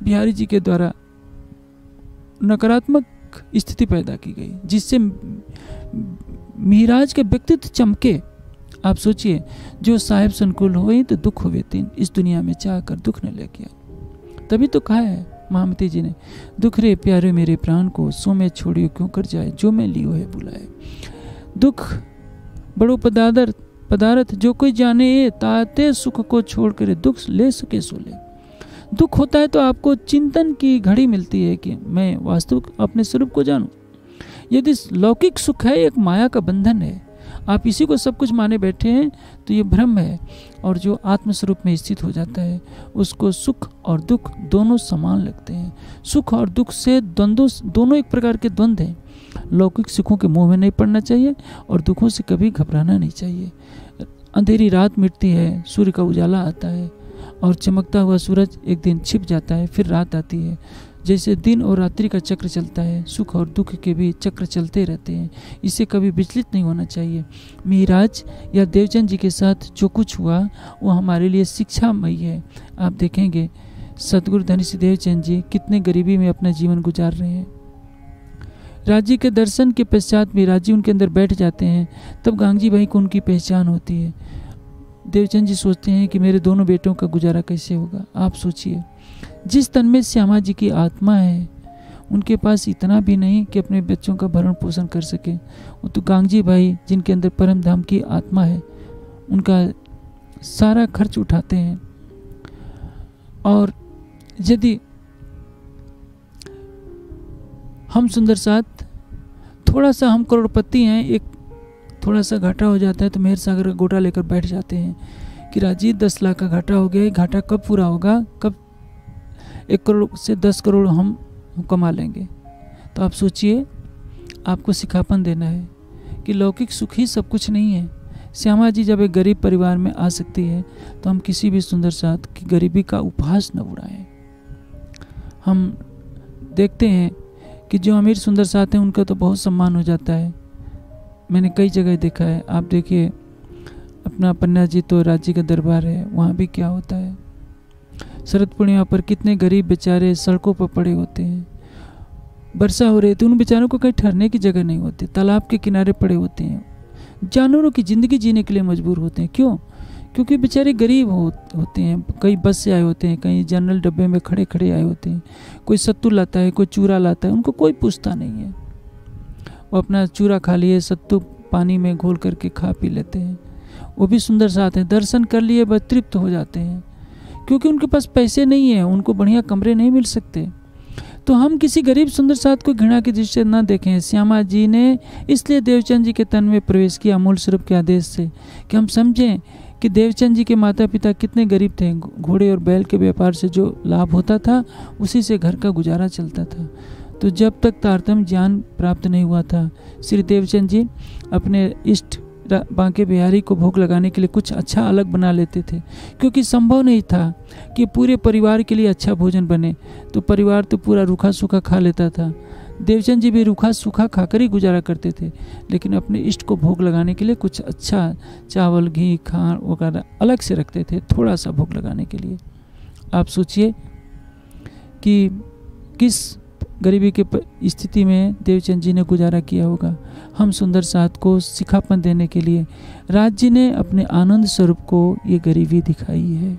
[SPEAKER 2] बिहारी जी के द्वारा नकारात्मक स्थिति पैदा की गई, जिससे मिहिराज के व्यक्तित्व चमके। आप सोचिए, जो साहेब संकुल होई तो दुख होवे तीन, इस दुनिया में चाह कर दुख न ले गया। तभी तो कहा है महामती जी ने, दुख रे प्यारे मेरे प्राण को, सो मैं छोड़ियो क्यों कर जाए, जो मैं लियो है बुलाए। दुख बड़ो पदार्थ जो कोई जाने, ताते सुख को छोड़ कर दुख ले सके सो ले। दुख होता है तो आपको चिंतन की घड़ी मिलती है कि मैं वास्तविक अपने स्वरूप को जानूं। यदि लौकिक सुख है, एक माया का बंधन है, आप इसी को सब कुछ माने बैठे हैं, तो ये भ्रम है। और जो आत्मस्वरूप में स्थित हो जाता है उसको सुख और दुख दोनों समान लगते हैं। सुख और दुख से दोनों एक प्रकार के द्वंद्व हैं। लौकिक सुखों के मोह में नहीं पड़ना चाहिए और दुखों से कभी घबराना नहीं चाहिए। अंधेरी रात मिटती है, सूर्य का उजाला आता है, और चमकता हुआ सूरज एक दिन छिप जाता है, फिर रात आती है। जैसे दिन और रात्रि का चक्र चलता है, सुख और दुख के भी चक्र चलते रहते हैं, इससे कभी विचलित नहीं होना चाहिए। मिहिराज या देवचंद जी के साथ जो कुछ हुआ वो हमारे लिए शिक्षामयी है। आप देखेंगे सतगुरु धनी श्री देवचंद जी कितने गरीबी में अपना जीवन गुजार रहे हैं। राज्य के दर्शन के पश्चात मिहिराज जी उनके अंदर बैठ जाते हैं, तब गांगजी भाई को उनकी पहचान होती है। देवचंद जी सोचते हैं कि मेरे दोनों बेटों का गुजारा कैसे होगा। आप सोचिए, जिस तन में श्यामा जी की आत्मा है उनके पास इतना भी नहीं कि अपने बच्चों का भरण पोषण कर सके। वो तो गांगजी भाई जिनके अंदर परम धाम की आत्मा है, उनका सारा खर्च उठाते हैं। और यदि हम सुंदर साथ थोड़ा सा हम करोड़पति हैं, एक थोड़ा सा घाटा हो जाता है तो मेहर सागर का गोटा लेकर बैठ जाते हैं कि राजी 10 लाख का घाटा हो गया, ये घाटा कब पूरा होगा, कब 1 करोड़ से 10 करोड़ हम कमा लेंगे। तो आप सोचिए, आपको सिखापन देना है कि लौकिक सुख ही सब कुछ नहीं है। श्यामा जी जब एक गरीब परिवार में आ सकती है तो हम किसी भी सुंदर साथ की गरीबी का उपहास न उड़ाएं। हम देखते हैं कि जो अमीर सुंदर साथ हैं उनका तो बहुत सम्मान हो जाता है। मैंने कई जगह देखा है। आप देखिए, अपना पन्ना जी तो राज्य का दरबार है, वहाँ भी क्या होता है, शरद पूर्णिमा पर कितने गरीब बेचारे सड़कों पर पड़े होते हैं। वर्षा हो रही थी, उन बेचारों को कहीं ठहरने की जगह नहीं होती, तालाब के किनारे पड़े होते हैं, जानवरों की ज़िंदगी जीने के लिए मजबूर होते हैं। क्यों? क्योंकि बेचारे गरीब होते हैं। कई बस से आए होते हैं, कहीं जनरल डब्बे में खड़े खड़े आए होते हैं। कोई सत्तू लाता है, कोई चूरा लाता है, उनको कोई पूछता नहीं है। वो अपना चूरा खा लिए, सत्तू पानी में घोल करके खा पी लेते हैं। वो भी सुंदर साथ हैं, दर्शन कर लिए बस तृप्त हो जाते हैं, क्योंकि उनके पास पैसे नहीं है, उनको बढ़िया कमरे नहीं मिल सकते। तो हम किसी गरीब सुंदर साथ को घृणा की दृष्टि से न देखें। श्यामा जी ने इसलिए देवचंद जी के तन में प्रवेश किया अमूल स्वरूप के आदेश से कि हम समझें कि देवचंद जी के माता पिता कितने गरीब थे। घोड़े और बैल के व्यापार से जो लाभ होता था उसी से घर का गुजारा चलता था। तो जब तक तारतम्य ज्ञान प्राप्त नहीं हुआ था, श्री देवचंद जी अपने इष्ट बांके बिहारी को भोग लगाने के लिए कुछ अच्छा अलग बना लेते थे, क्योंकि संभव नहीं था कि पूरे परिवार के लिए अच्छा भोजन बने। तो परिवार तो पूरा रूखा सूखा खा लेता था। देवचंद जी भी रूखा सूखा खाकर ही गुजारा करते थे, लेकिन अपने इष्ट को भोग लगाने के लिए कुछ अच्छा चावल घी खांड वगैरह अलग से रखते थे, थोड़ा सा भोग लगाने के लिए। आप सोचिए कि किस गरीबी के स्थिति में देवचंद जी ने गुजारा किया होगा। हम सुंदर साथ को सिखापन देने के लिए राज्य ने अपने आनंद स्वरूप को ये गरीबी दिखाई है।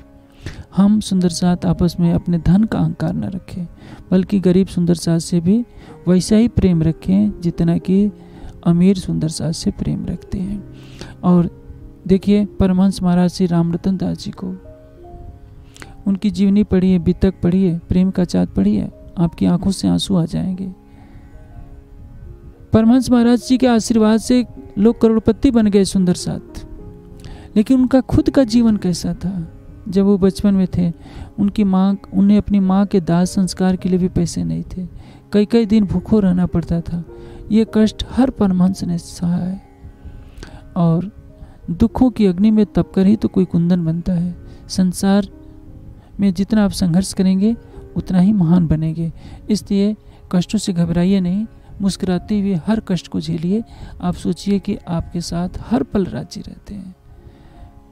[SPEAKER 2] हम सुंदर साथ आपस में अपने धन का अहंकार न रखें, बल्कि गरीब सुंदर साथ से भी वैसा ही प्रेम रखें जितना कि अमीर सुंदर साथ से प्रेम रखते हैं। और देखिए, परमहंस महाराज श्री रामरतन दास जी को, उनकी जीवनी पढ़िए, बितक पढ़िए, प्रेम का चाँद पढ़िए, आपकी आंखों से आंसू आ जाएंगे। परमहंस महाराज जी के आशीर्वाद से लोग करोड़पति बन गए सुंदर साथ, लेकिन उनका खुद का जीवन कैसा था? जब वो बचपन में थे, उन्हें अपनी माँ के दाह संस्कार के लिए भी पैसे नहीं थे। कई कई दिन भूखों रहना पड़ता था। ये कष्ट हर परमहंस ने सहा है। और दुखों की अग्नि में तपकर ही तो कोई कुंदन बनता है। संसार में जितना आप संघर्ष करेंगे उतना ही महान बनेंगे। इसलिए कष्टों से घबराइए नहीं, मुस्कुराते हुए हर कष्ट को झेलिए। आप सोचिए कि आपके साथ हर पल राज्य रहते हैं।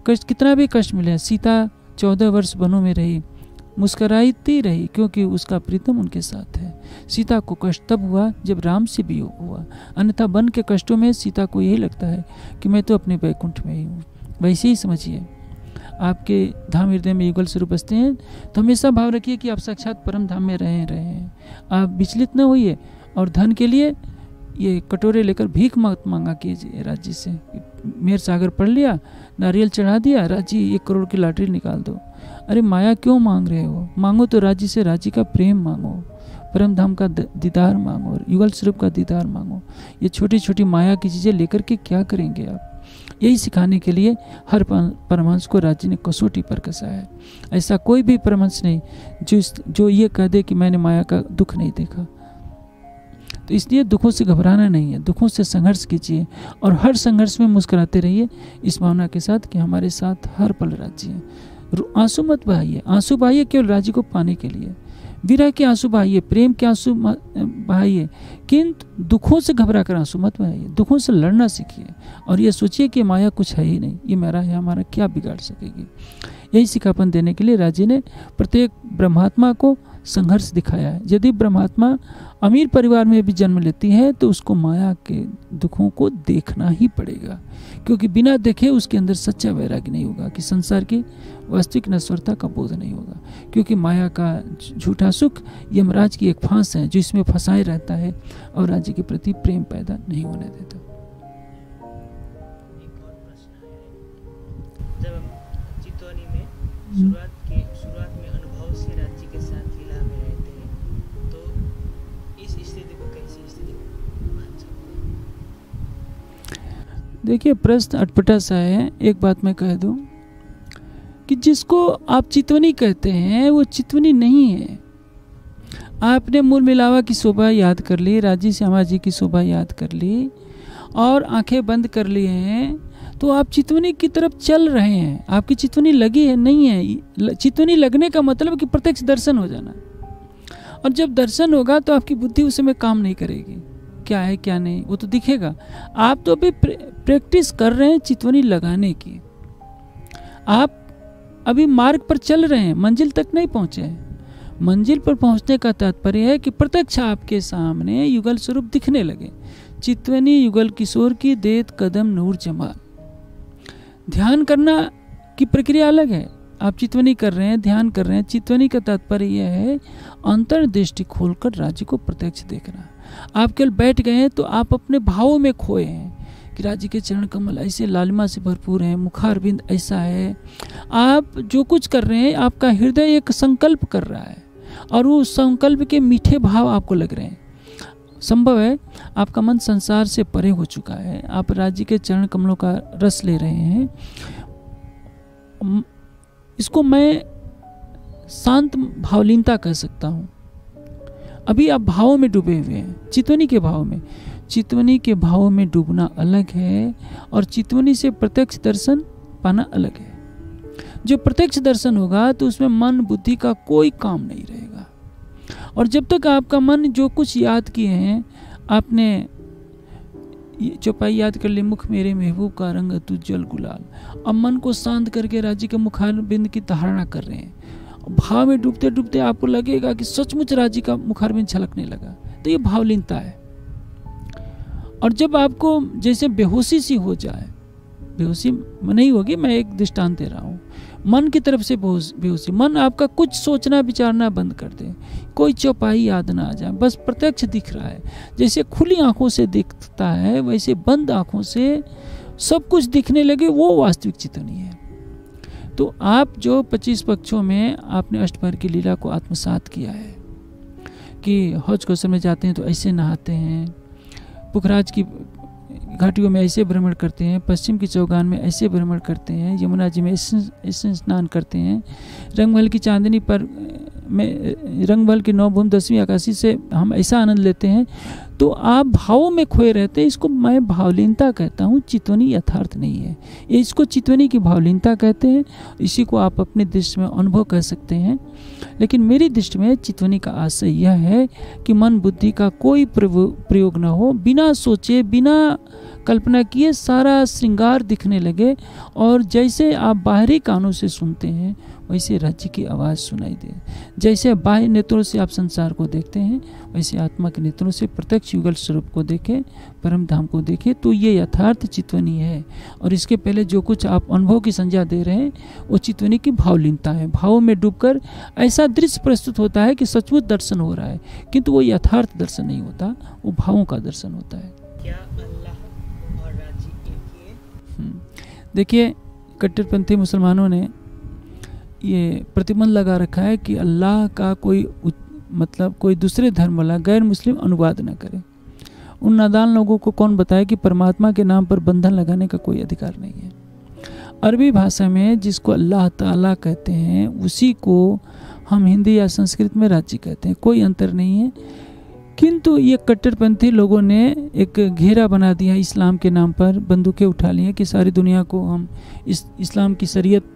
[SPEAKER 2] कष्ट कितना भी कष्ट मिले, सीता 14 वर्ष वनों में रही, मुस्कुराती रही, क्योंकि उसका प्रीतम उनके साथ है। सीता को कष्ट तब हुआ जब राम से वियोग हुआ, अन्यथा वन के कष्टों में सीता को यही लगता है कि मैं तो अपने वैकुंठ में ही हूँ। वैसे ही समझिए, आपके धाम हृदय में युगल स्वरूप बसते हैं तो हमेशा भाव रखिए कि आप साक्षात परम धाम में रहे हैं। आप विचलित न होइए और धन के लिए ये कटोरे लेकर भीख मत मांगा कीजिए राज्य से। मेहर सागर पढ़ लिया, नारियल चढ़ा दिया, राज्य 1 करोड़ की लॉटरी निकाल दो। अरे माया क्यों मांग रहे हो? मांगो तो राज्य से राज्य का प्रेम मांगो, परम धाम का दीदार मांगो, युगल स्वरूप का दीदार मांगो। ये छोटी छोटी माया की चीज़ें लेकर के क्या करेंगे आप? यही सिखाने के लिए हर परमहंस को राज्य ने कसौटी पर कसा है। ऐसा कोई भी परमहंस नहीं जो ये कह दे कि मैंने माया का दुख नहीं देखा। तो इसलिए दुखों से घबराना नहीं है, दुखों से संघर्ष कीजिए और हर संघर्ष में मुस्कुराते रहिए, इस भावना के साथ कि हमारे साथ हर पल राज्य है। आंसू मत बहाइए, आंसू बहाइए केवल राज्य को पाने के लिए। विरह के आंसू बहाइए, प्रेम के आंसू बहाइए, किंतु दुखों से घबरा कर आंसू मत बहाइए। दुखों से लड़ना सीखिए और ये सोचिए कि माया कुछ है ही नहीं, ये मेरा है, हमारा क्या बिगाड़ सकेगी। यही सिखापन देने के लिए राज्य ने प्रत्येक ब्रह्मात्मा को संघर्ष दिखाया है। यदि ब्रह्मात्मा अमीर परिवार में भी जन्म लेती है तो उसको माया के दुखों को देखना ही पड़ेगा, क्योंकि बिना देखे उसके अंदर सच्चा वैराग्य नहीं होगा, कि संसार की वास्तविक नश्वरता का बोध नहीं होगा। क्योंकि माया का झूठा सुख यमराज की एक फांस है जो इसमें फंसाए रहता है और राज्य के प्रति प्रेम पैदा नहीं होने देता।
[SPEAKER 1] एक और प्रश्न है, जब हम चितौनी में शुरुआत में अनुभव से राज्य के साथ लीला में रहते हैं, तो इस स्थिति को कैसी स्थिति मान सकते हैं?
[SPEAKER 2] देखिए प्रश्न अटपटा सा है। एक बात मैं कह दूं कि जिसको आप चितवनी कहते हैं वो चितवनी नहीं है। आपने मूल मिलावा की शोभा याद कर ली, राजी श्यामा जी की शोभा याद कर ली और आंखें बंद कर लिए हैं, तो आप चितवनी की तरफ चल रहे हैं। आपकी चितवनी लगी है नहीं है। चितवनी लगने का मतलब कि प्रत्यक्ष दर्शन हो जाना, और जब दर्शन होगा तो आपकी बुद्धि उस समय काम नहीं करेगी, क्या है क्या नहीं वो तो दिखेगा। आप तो अभी प्रैक्टिस कर रहे हैं चितवनी लगाने की। आप अभी मार्ग पर चल रहे हैं, मंजिल तक नहीं पहुंचे हैं। मंजिल पर पहुंचने का तात्पर्य है कि प्रत्यक्ष आपके सामने युगल स्वरूप दिखने लगे। चितवनी युगल किशोर की देत कदम नूर जमाल। ध्यान करना की प्रक्रिया अलग है। आप चितवनी कर रहे हैं, ध्यान कर रहे हैं। चितवनी का तात्पर्य यह है अंतर्दृष्टि खोलकर राज्य को प्रत्यक्ष देखना। आप केवल बैठ गए हैं तो आप अपने भावों में खोए हैं कि राज्य के चरण कमल ऐसे लालिमा से भरपूर हैं, मुखारबिंद ऐसा है। आप जो कुछ कर रहे हैं आपका हृदय एक संकल्प कर रहा है और वो संकल्प के मीठे भाव आपको लग रहे हैं। संभव है आपका मन संसार से परे हो चुका है, आप राज्य के चरण कमलों का रस ले रहे हैं। इसको मैं शांत भावलीनता कह सकता हूँ। अभी आप भावों में डूबे हुए हैं, चितवनी के भाव में। चितवनी के भाव में डूबना अलग है और चितवनी से प्रत्यक्ष दर्शन पाना अलग है। जो प्रत्यक्ष दर्शन होगा तो उसमें मन बुद्धि का कोई काम नहीं रहेगा। और जब तक आपका मन जो कुछ याद किए हैं, आपने चौपाई याद कर ली, मुख मेरे महबूब का रंग तुज्जल गुलाल। अब मन को शांत करके राज्य के मुखारबिंद की धारणा कर रहे हैं। भाव में डूबते डूबते आपको लगेगा कि सचमुच राज्य का मुखारबिंद छलकने लगा, तो ये भावलीनता है। और जब आपको जैसे बेहोशी सी हो जाए, बेहोशी नहीं होगी, मैं एक दृष्टांत दे रहा हूँ, मन की तरफ से बेहोशी, मन आपका कुछ सोचना विचारना बंद कर दे, कोई चौपाई याद ना आ जाए, बस प्रत्यक्ष दिख रहा है। जैसे खुली आंखों से दिखता है वैसे बंद आंखों से सब कुछ दिखने लगे, वो वास्तविक चितवनी है। तो आप जो 25 पक्षों में आपने अष्टपहर की लीला को आत्मसात किया है कि हौज कौशल में जाते हैं तो ऐसे नहाते हैं, पुखराज की घाटियों में ऐसे भ्रमण करते हैं, पश्चिम की चौगान में ऐसे भ्रमण करते हैं, यमुना जी में ऐसे स्नान करते हैं, रंगमहल की चांदनी पर में रंगमहल की नवभूमि 10वीं आकाशी से हम ऐसा आनंद लेते हैं। तो आप भावों में खोए रहते हैं। इसको मैं भावलीनता कहता हूँ, चितवनी यथार्थ नहीं है। इसको चितवनी की भावलीनता कहते हैं। इसी को आप अपने दृष्टि में अनुभव कह सकते हैं। लेकिन मेरी दृष्टि में चितवनी का आशय यह है कि मन बुद्धि का कोई प्रयोग न हो, बिना सोचे बिना कल्पना किए सारा श्रृंगार दिखने लगे, और जैसे आप बाहरी कानों से सुनते हैं वैसे राज्य की आवाज़ सुनाई दे। जैसे बाह्य नेत्रों से आप संसार को देखते हैं वैसे आत्मा के नेत्रों से प्रत्यक्ष युगल स्वरूप को देखें, परम धाम को देखें। तो ये यथार्थ चितवनी है। और इसके पहले जो कुछ आप अनुभव की संज्ञा दे रहे हैं वो चितवनी की भावलीनता है। भावों में डूबकर ऐसा दृश्य प्रस्तुत होता है कि सचमुच दर्शन हो रहा है, किंतु वो यथार्थ दर्शन नहीं होता, वो भावों का दर्शन होता है।
[SPEAKER 1] क्या अल्लाह और राज्य एक ही है?
[SPEAKER 2] देखिए, कट्टरपंथी मुसलमानों ने ये प्रतिबंध लगा रखा है कि अल्लाह का कोई दूसरे धर्म वाला गैर मुस्लिम अनुवाद न करे। उन नादान लोगों को कौन बताए कि परमात्मा के नाम पर बंधन लगाने का कोई अधिकार नहीं है। अरबी भाषा में जिसको अल्लाह ताला कहते हैं उसी को हम हिंदी या संस्कृत में राज्य कहते हैं, कोई अंतर नहीं है। किंतु ये कट्टरपंथी लोगों ने एक घेरा बना दिया इस्लाम के नाम पर, बंदूकें उठा ली हैं कि सारी दुनिया को हम इस्लाम की शरीयत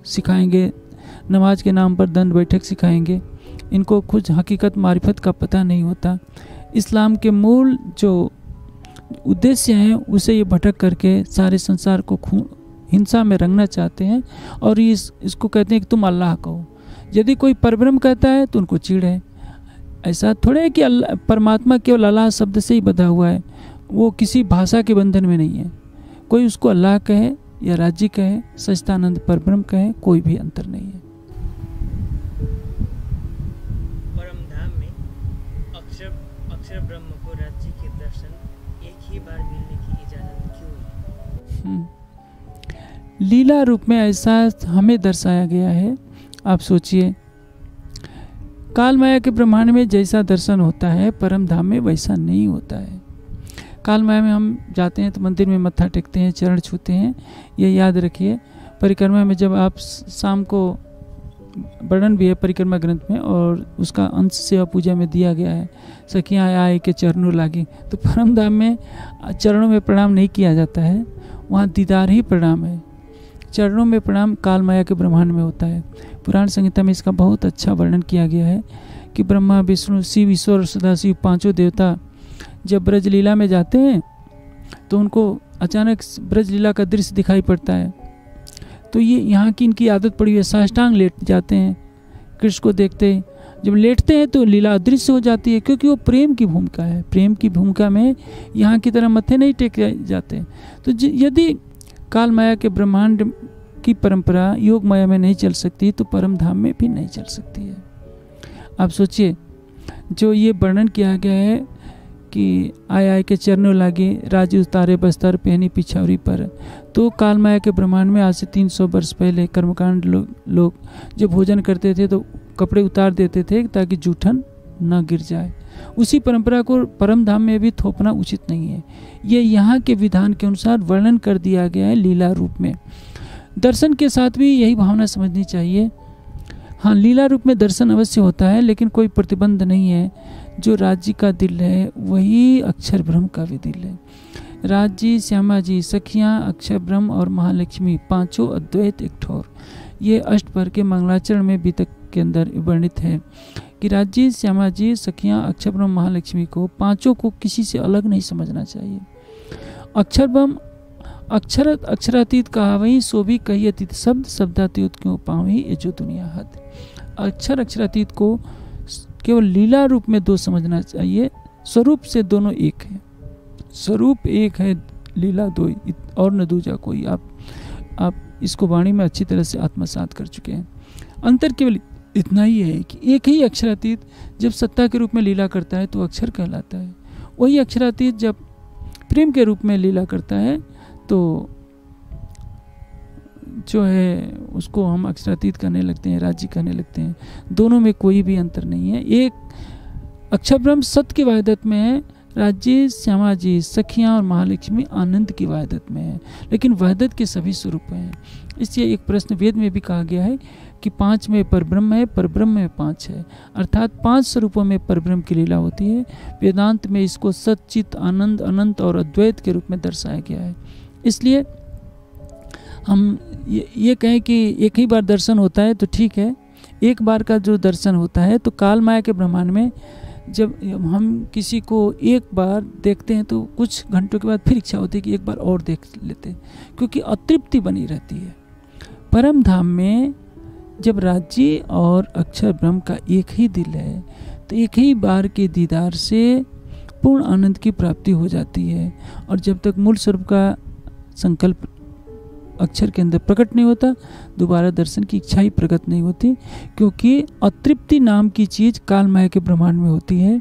[SPEAKER 2] सिखाएंगे, नमाज के नाम पर दंड बैठक सिखाएंगे। इनको खुद हकीकत मारिफत का पता नहीं होता। इस्लाम के मूल जो उद्देश्य हैं उसे ये भटक करके सारे संसार को हिंसा में रंगना चाहते हैं, और इसको कहते हैं कि तुम अल्लाह कहो। यदि कोई परब्रह्म कहता है तो उनको चिढ़ है। ऐसा थोड़ा है कि अल्लाह परमात्मा केवल अल्लाह शब्द से ही बंधा हुआ है, वो किसी भाषा के बंधन में नहीं है। कोई उसको अल्लाह कहे या राज्य कहे, सच्चिदानंद परब्रह्म कहे, कोई भी अंतर नहीं है।
[SPEAKER 1] परम धाम में अक्षर ब्रह्म को राज्य के दर्शन एक ही बार मिलने की इजाजत क्यों है?
[SPEAKER 2] लीला रूप में ऐसा हमें दर्शाया गया है। आप सोचिए, काल माया के ब्रह्मांड में जैसा दर्शन होता है परम धाम में वैसा नहीं होता है। काल माया में हम जाते हैं तो मंदिर में मत्था टेकते हैं, चरण छूते हैं, ये याद रखिए। परिक्रमा में जब आप शाम को, वर्णन भी है परिक्रमा ग्रंथ में और उसका अंश सेवा पूजा में दिया गया है, सखियाँ आए के चरणों लागी, तो परम धाम में चरणों में प्रणाम नहीं किया जाता है, वहाँ दीदार ही प्रणाम है। चरणों में प्रणाम काल माया के ब्रह्मांड में होता है। पुराण संहिता में इसका बहुत अच्छा वर्णन किया गया है कि ब्रह्मा, विष्णु, शिव, ईश्वर और सदाशिव पांचों देवता जब ब्रजलीला में जाते हैं तो उनको अचानक ब्रजलीला का दृश्य दिखाई पड़ता है, तो ये यहाँ की इनकी आदत पड़ी है, साष्टांग लेट जाते हैं कृष्ण को देखते हैं। जब लेटते हैं तो लीला अदृश्य हो जाती है, क्योंकि वो प्रेम की भूमिका है। प्रेम की भूमिका में यहाँ की तरह मत्थे नहीं टेके जाते। तो यदि काल माया के ब्रह्मांड की परंपरा योग माया में नहीं चल सकती तो परम धाम में भी नहीं चल सकती है। आप सोचिए, जो ये वर्णन किया गया है कि आय आय के चरणों लागे, राज उतारे बस्तर पहनी पिछावरी पर, तो काल माया के ब्रह्मांड में आज से 300 वर्ष पहले कर्मकांड लोग जब भोजन करते थे तो कपड़े उतार देते थे ताकि जूठन न गिर जाए। उसी परंपरा को परम धाम में भी थोपना उचित नहीं है। ये यहाँ के विधान के अनुसार वर्णन कर दिया गया है लीला रूप में। दर्शन के साथ भी यही भावना समझनी चाहिए। हाँ, लीला रूप में दर्शन अवश्य होता है, लेकिन कोई प्रतिबंध नहीं है। जो राज्य का दिल है वही अक्षर ब्रह्म का भी दिल है। राज्य, श्यामा जी, सखियाँ, अक्षर ब्रह्म और महालक्ष्मी, पांचों अद्वैत एक ठोर, ये अष्टपर के मंगलाचरण में बीतक के अंदर वर्णित है कि राज्य, श्यामा जी, सखियाँ, अक्षर ब्रह्म, महालक्ष्मी को, पांचों को किसी से अलग नहीं समझना चाहिए। अक्षर ब्रह्म अक्षरातीत कहा वही, सो भी कही अतीत, शब्द शब्दातीत क्यों पावही, ये जो दुनिया हद। अक्षरातीत को केवल लीला रूप में दो समझना चाहिए, स्वरूप से दोनों एक है। स्वरूप एक है, लीला दो, और न दूजा कोई। आप इसको वाणी में अच्छी तरह से आत्मसात कर चुके हैं। अंतर केवल इतना ही है कि एक ही अक्षरातीत जब सत्ता के रूप में लीला करता है तो अक्षर कहलाता है, वही अक्षरातीत जब प्रेम के रूप में लीला करता है तो जो है उसको हम अक्षरातीत कहने लगते हैं, राज्य कहने लगते हैं। दोनों में कोई भी अंतर नहीं है। एक अक्षर ब्रह्म सत्य की वाहिदत में है, राज्य, श्यामा जी, सखियाँ और महालक्ष्मी आनंद की वाहिदत में है, लेकिन वाहिदत के सभी स्वरूप हैं। इसलिए एक प्रश्न वेद में भी कहा गया है कि 5 में परब्रह्म है, परब्रह्म में 5 है, अर्थात 5 स्वरूपों में परब्रह्म की लीला होती है। वेदांत में इसको सच्चित, आनंद, अनंत और अद्वैत के रूप में दर्शाया गया है। इसलिए हम ये कहें कि एक ही बार दर्शन होता है तो ठीक है। एक बार का जो दर्शन होता है तो काल माया के ब्रह्मांड में जब हम किसी को एक बार देखते हैं तो कुछ घंटों के बाद फिर इच्छा होती है कि एक बार और देख लेते हैं, क्योंकि अतृप्ति बनी रहती है। परम धाम में जब राज्य और अक्षर ब्रह्म का एक ही दिल है तो एक ही बार के दीदार से पूर्ण आनंद की प्राप्ति हो जाती है। और जब तक मूल स्वरूप का संकल्प अक्षर के अंदर प्रकट नहीं होता, दोबारा दर्शन की इच्छा ही प्रकट नहीं होती, क्योंकि अतृप्ति नाम की चीज़ काल माया के ब्रह्मांड में होती है।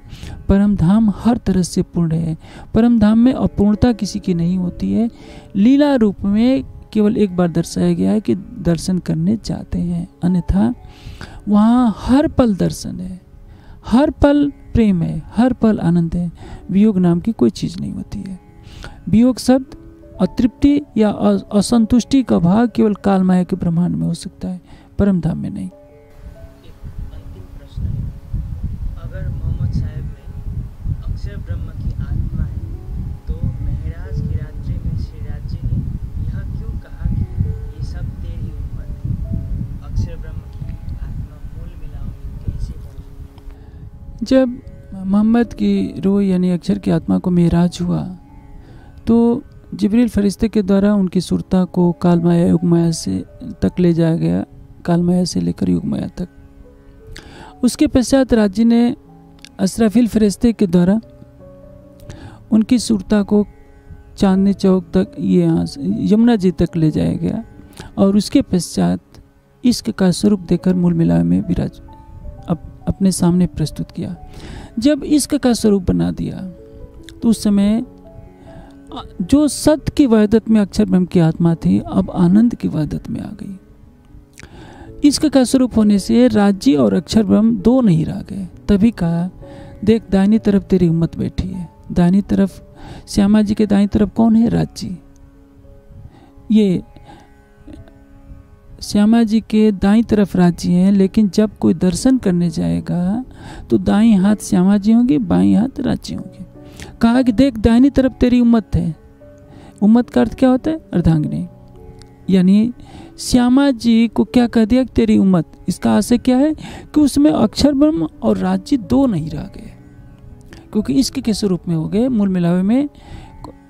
[SPEAKER 2] परम धाम हर तरह से पूर्ण है। परम धाम में अपूर्णता किसी की नहीं होती है। लीला रूप में केवल एक बार दर्शाया गया है कि दर्शन करने जाते हैं, अन्यथा वहाँ हर पल दर्शन है, हर पल प्रेम है, हर पल आनंद है। वियोग नाम की कोई चीज़ नहीं होती है। वियोग शब्द अतृप्ति या असंतुष्टि का भाव केवल काल माया के ब्रह्मांड में हो सकता है, परम धाम में नहीं।
[SPEAKER 1] एक अंतिम प्रश्न है, अगर मोहम्मद साहब में अक्षर ब्रह्म की आत्मा है तो महराज की रात्रि में श्री राज्य ने यह क्यों कहा कि ये सब तेरी उम्मत है? अक्षर ब्रह्म की आत्मा मूल मिलाव में कैसे पहुंची?
[SPEAKER 2] जब मोहम्मद की रूह यानी अक्षर की आत्मा को मेराज हुआ तो जिब्रील फरिश्ते के द्वारा उनकी सुरता को काल माया युग माया से तक ले जाया गया, काल माया से लेकर युग माया तक। उसके पश्चात राज्य ने असराफिल फरिश्ते के द्वारा उनकी सुरता को चांदनी चौक तक, ये यहाँ यमुना जी तक ले जाया गया और उसके पश्चात इश्क का स्वरूप देकर मूल मिलाप में विराज अपने सामने प्रस्तुत किया। जब इश्क का स्वरूप बना दिया तो उस समय जो सत्य की वहदत में अक्षर ब्रह्म की आत्मा थी अब आनंद की वहदत में आ गई। इश्क का स्वरूप होने से राज्य और अक्षर ब्रह्म दो नहीं रह गए। तभी कहा, देख दाहिनी तरफ तेरी उम्मत बैठी है, दाहिनी तरफ श्यामा जी के दाईं तरफ कौन है? राज्य। ये श्यामा जी के दाईं तरफ राज्य है, लेकिन जब कोई दर्शन करने जाएगा तो दाईं हाथ श्यामा जी होंगे, बाईं हाथ राज्य होंगे। कहा कि देख दाहिनी तरफ तेरी उम्मत है। उम्मत का अर्थ क्या होता है? अर्धांगिनी। यानी श्यामा जी को क्या कह दिया? तेरी उम्मत। इसका आशय क्या है कि उसमें अक्षर ब्रह्म और राज्य दो नहीं रह गए, क्योंकि इश्क के स्वरूप में हो गए। मूल मिलावे में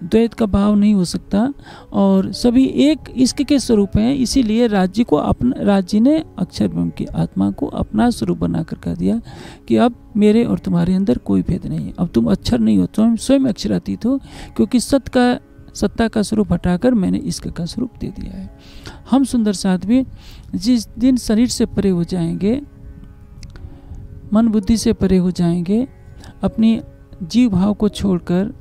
[SPEAKER 2] द्वैत का भाव नहीं हो सकता और सभी एक इश्क के स्वरूप हैं। इसीलिए राज्य को अपना, राज्य ने अक्षर ब्रह्म की आत्मा को अपना स्वरूप बनाकर कह दिया कि अब मेरे और तुम्हारे अंदर कोई भेद नहीं है। अब तुम अक्षर नहीं हो, तुम स्वयं अक्षरातीत हो, क्योंकि सत्ता का स्वरूप हटाकर मैंने इश्क का स्वरूप दे दिया है। हम सुंदर साध्वी जिस दिन शरीर से परे हो जाएंगे, मन बुद्धि से परे हो जाएंगे, अपनी जीव भाव को छोड़कर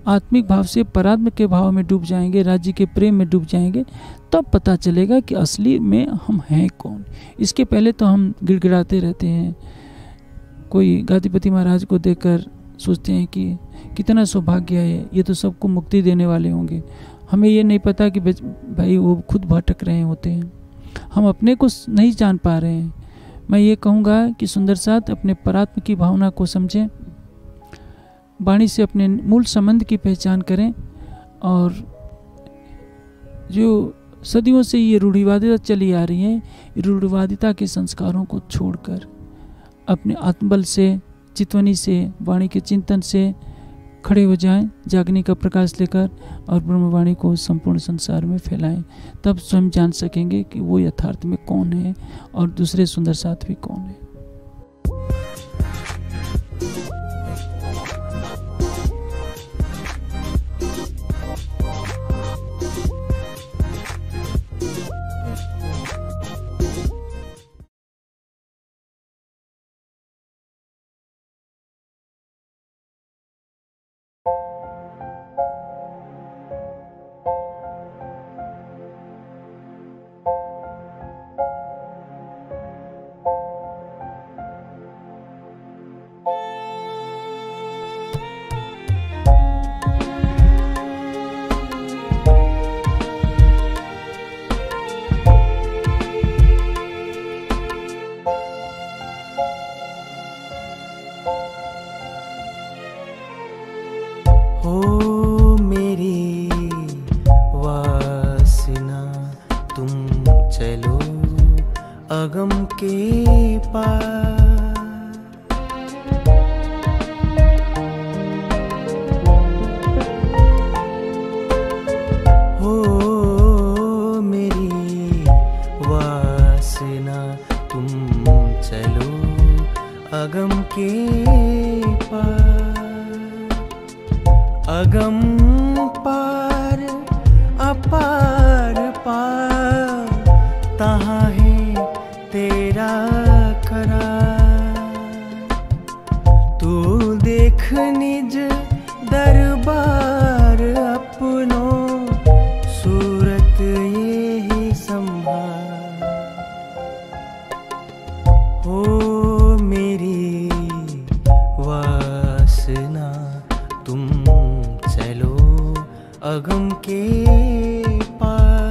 [SPEAKER 2] आत्मिक भाव से परात्म के भाव में डूब जाएंगे, राज्य के प्रेम में डूब जाएंगे, तब पता चलेगा कि असली में हम हैं कौन। इसके पहले तो हम गिड़गिड़ाते रहते हैं। कोई गादीपति महाराज को देखकर सोचते हैं कि कितना सौभाग्य है, ये तो सबको मुक्ति देने वाले होंगे। हमें ये नहीं पता कि भाई वो खुद भटक रहे होते हैं, हम अपने को नहीं जान पा रहे हैं। मैं ये कहूँगा कि सुंदर साथ अपने परात्म की भावना को समझें, वाणी से अपने मूल संबंध की पहचान करें और जो सदियों से ये रूढ़िवादिता चली आ रही है, रूढ़िवादिता के संस्कारों को छोड़कर अपने आत्मबल से, चितवनी से, वाणी के चिंतन से खड़े हो जाएं, जागने का प्रकाश लेकर, और ब्रह्मवाणी को संपूर्ण संसार में फैलाएं। तब स्वयं जान सकेंगे कि वो यथार्थ में कौन है और दूसरे सुंदर साथ भी कौन है।
[SPEAKER 1] अगम के पार। हो मेरी वासना तुम चलो अगम के पार। अगम पार अपार पार तहाँ है तेरा करार। तू देख निज दरबार अपनों सूरत ये ही संभार। हो मेरी वासना तुम चलो अगम के पार।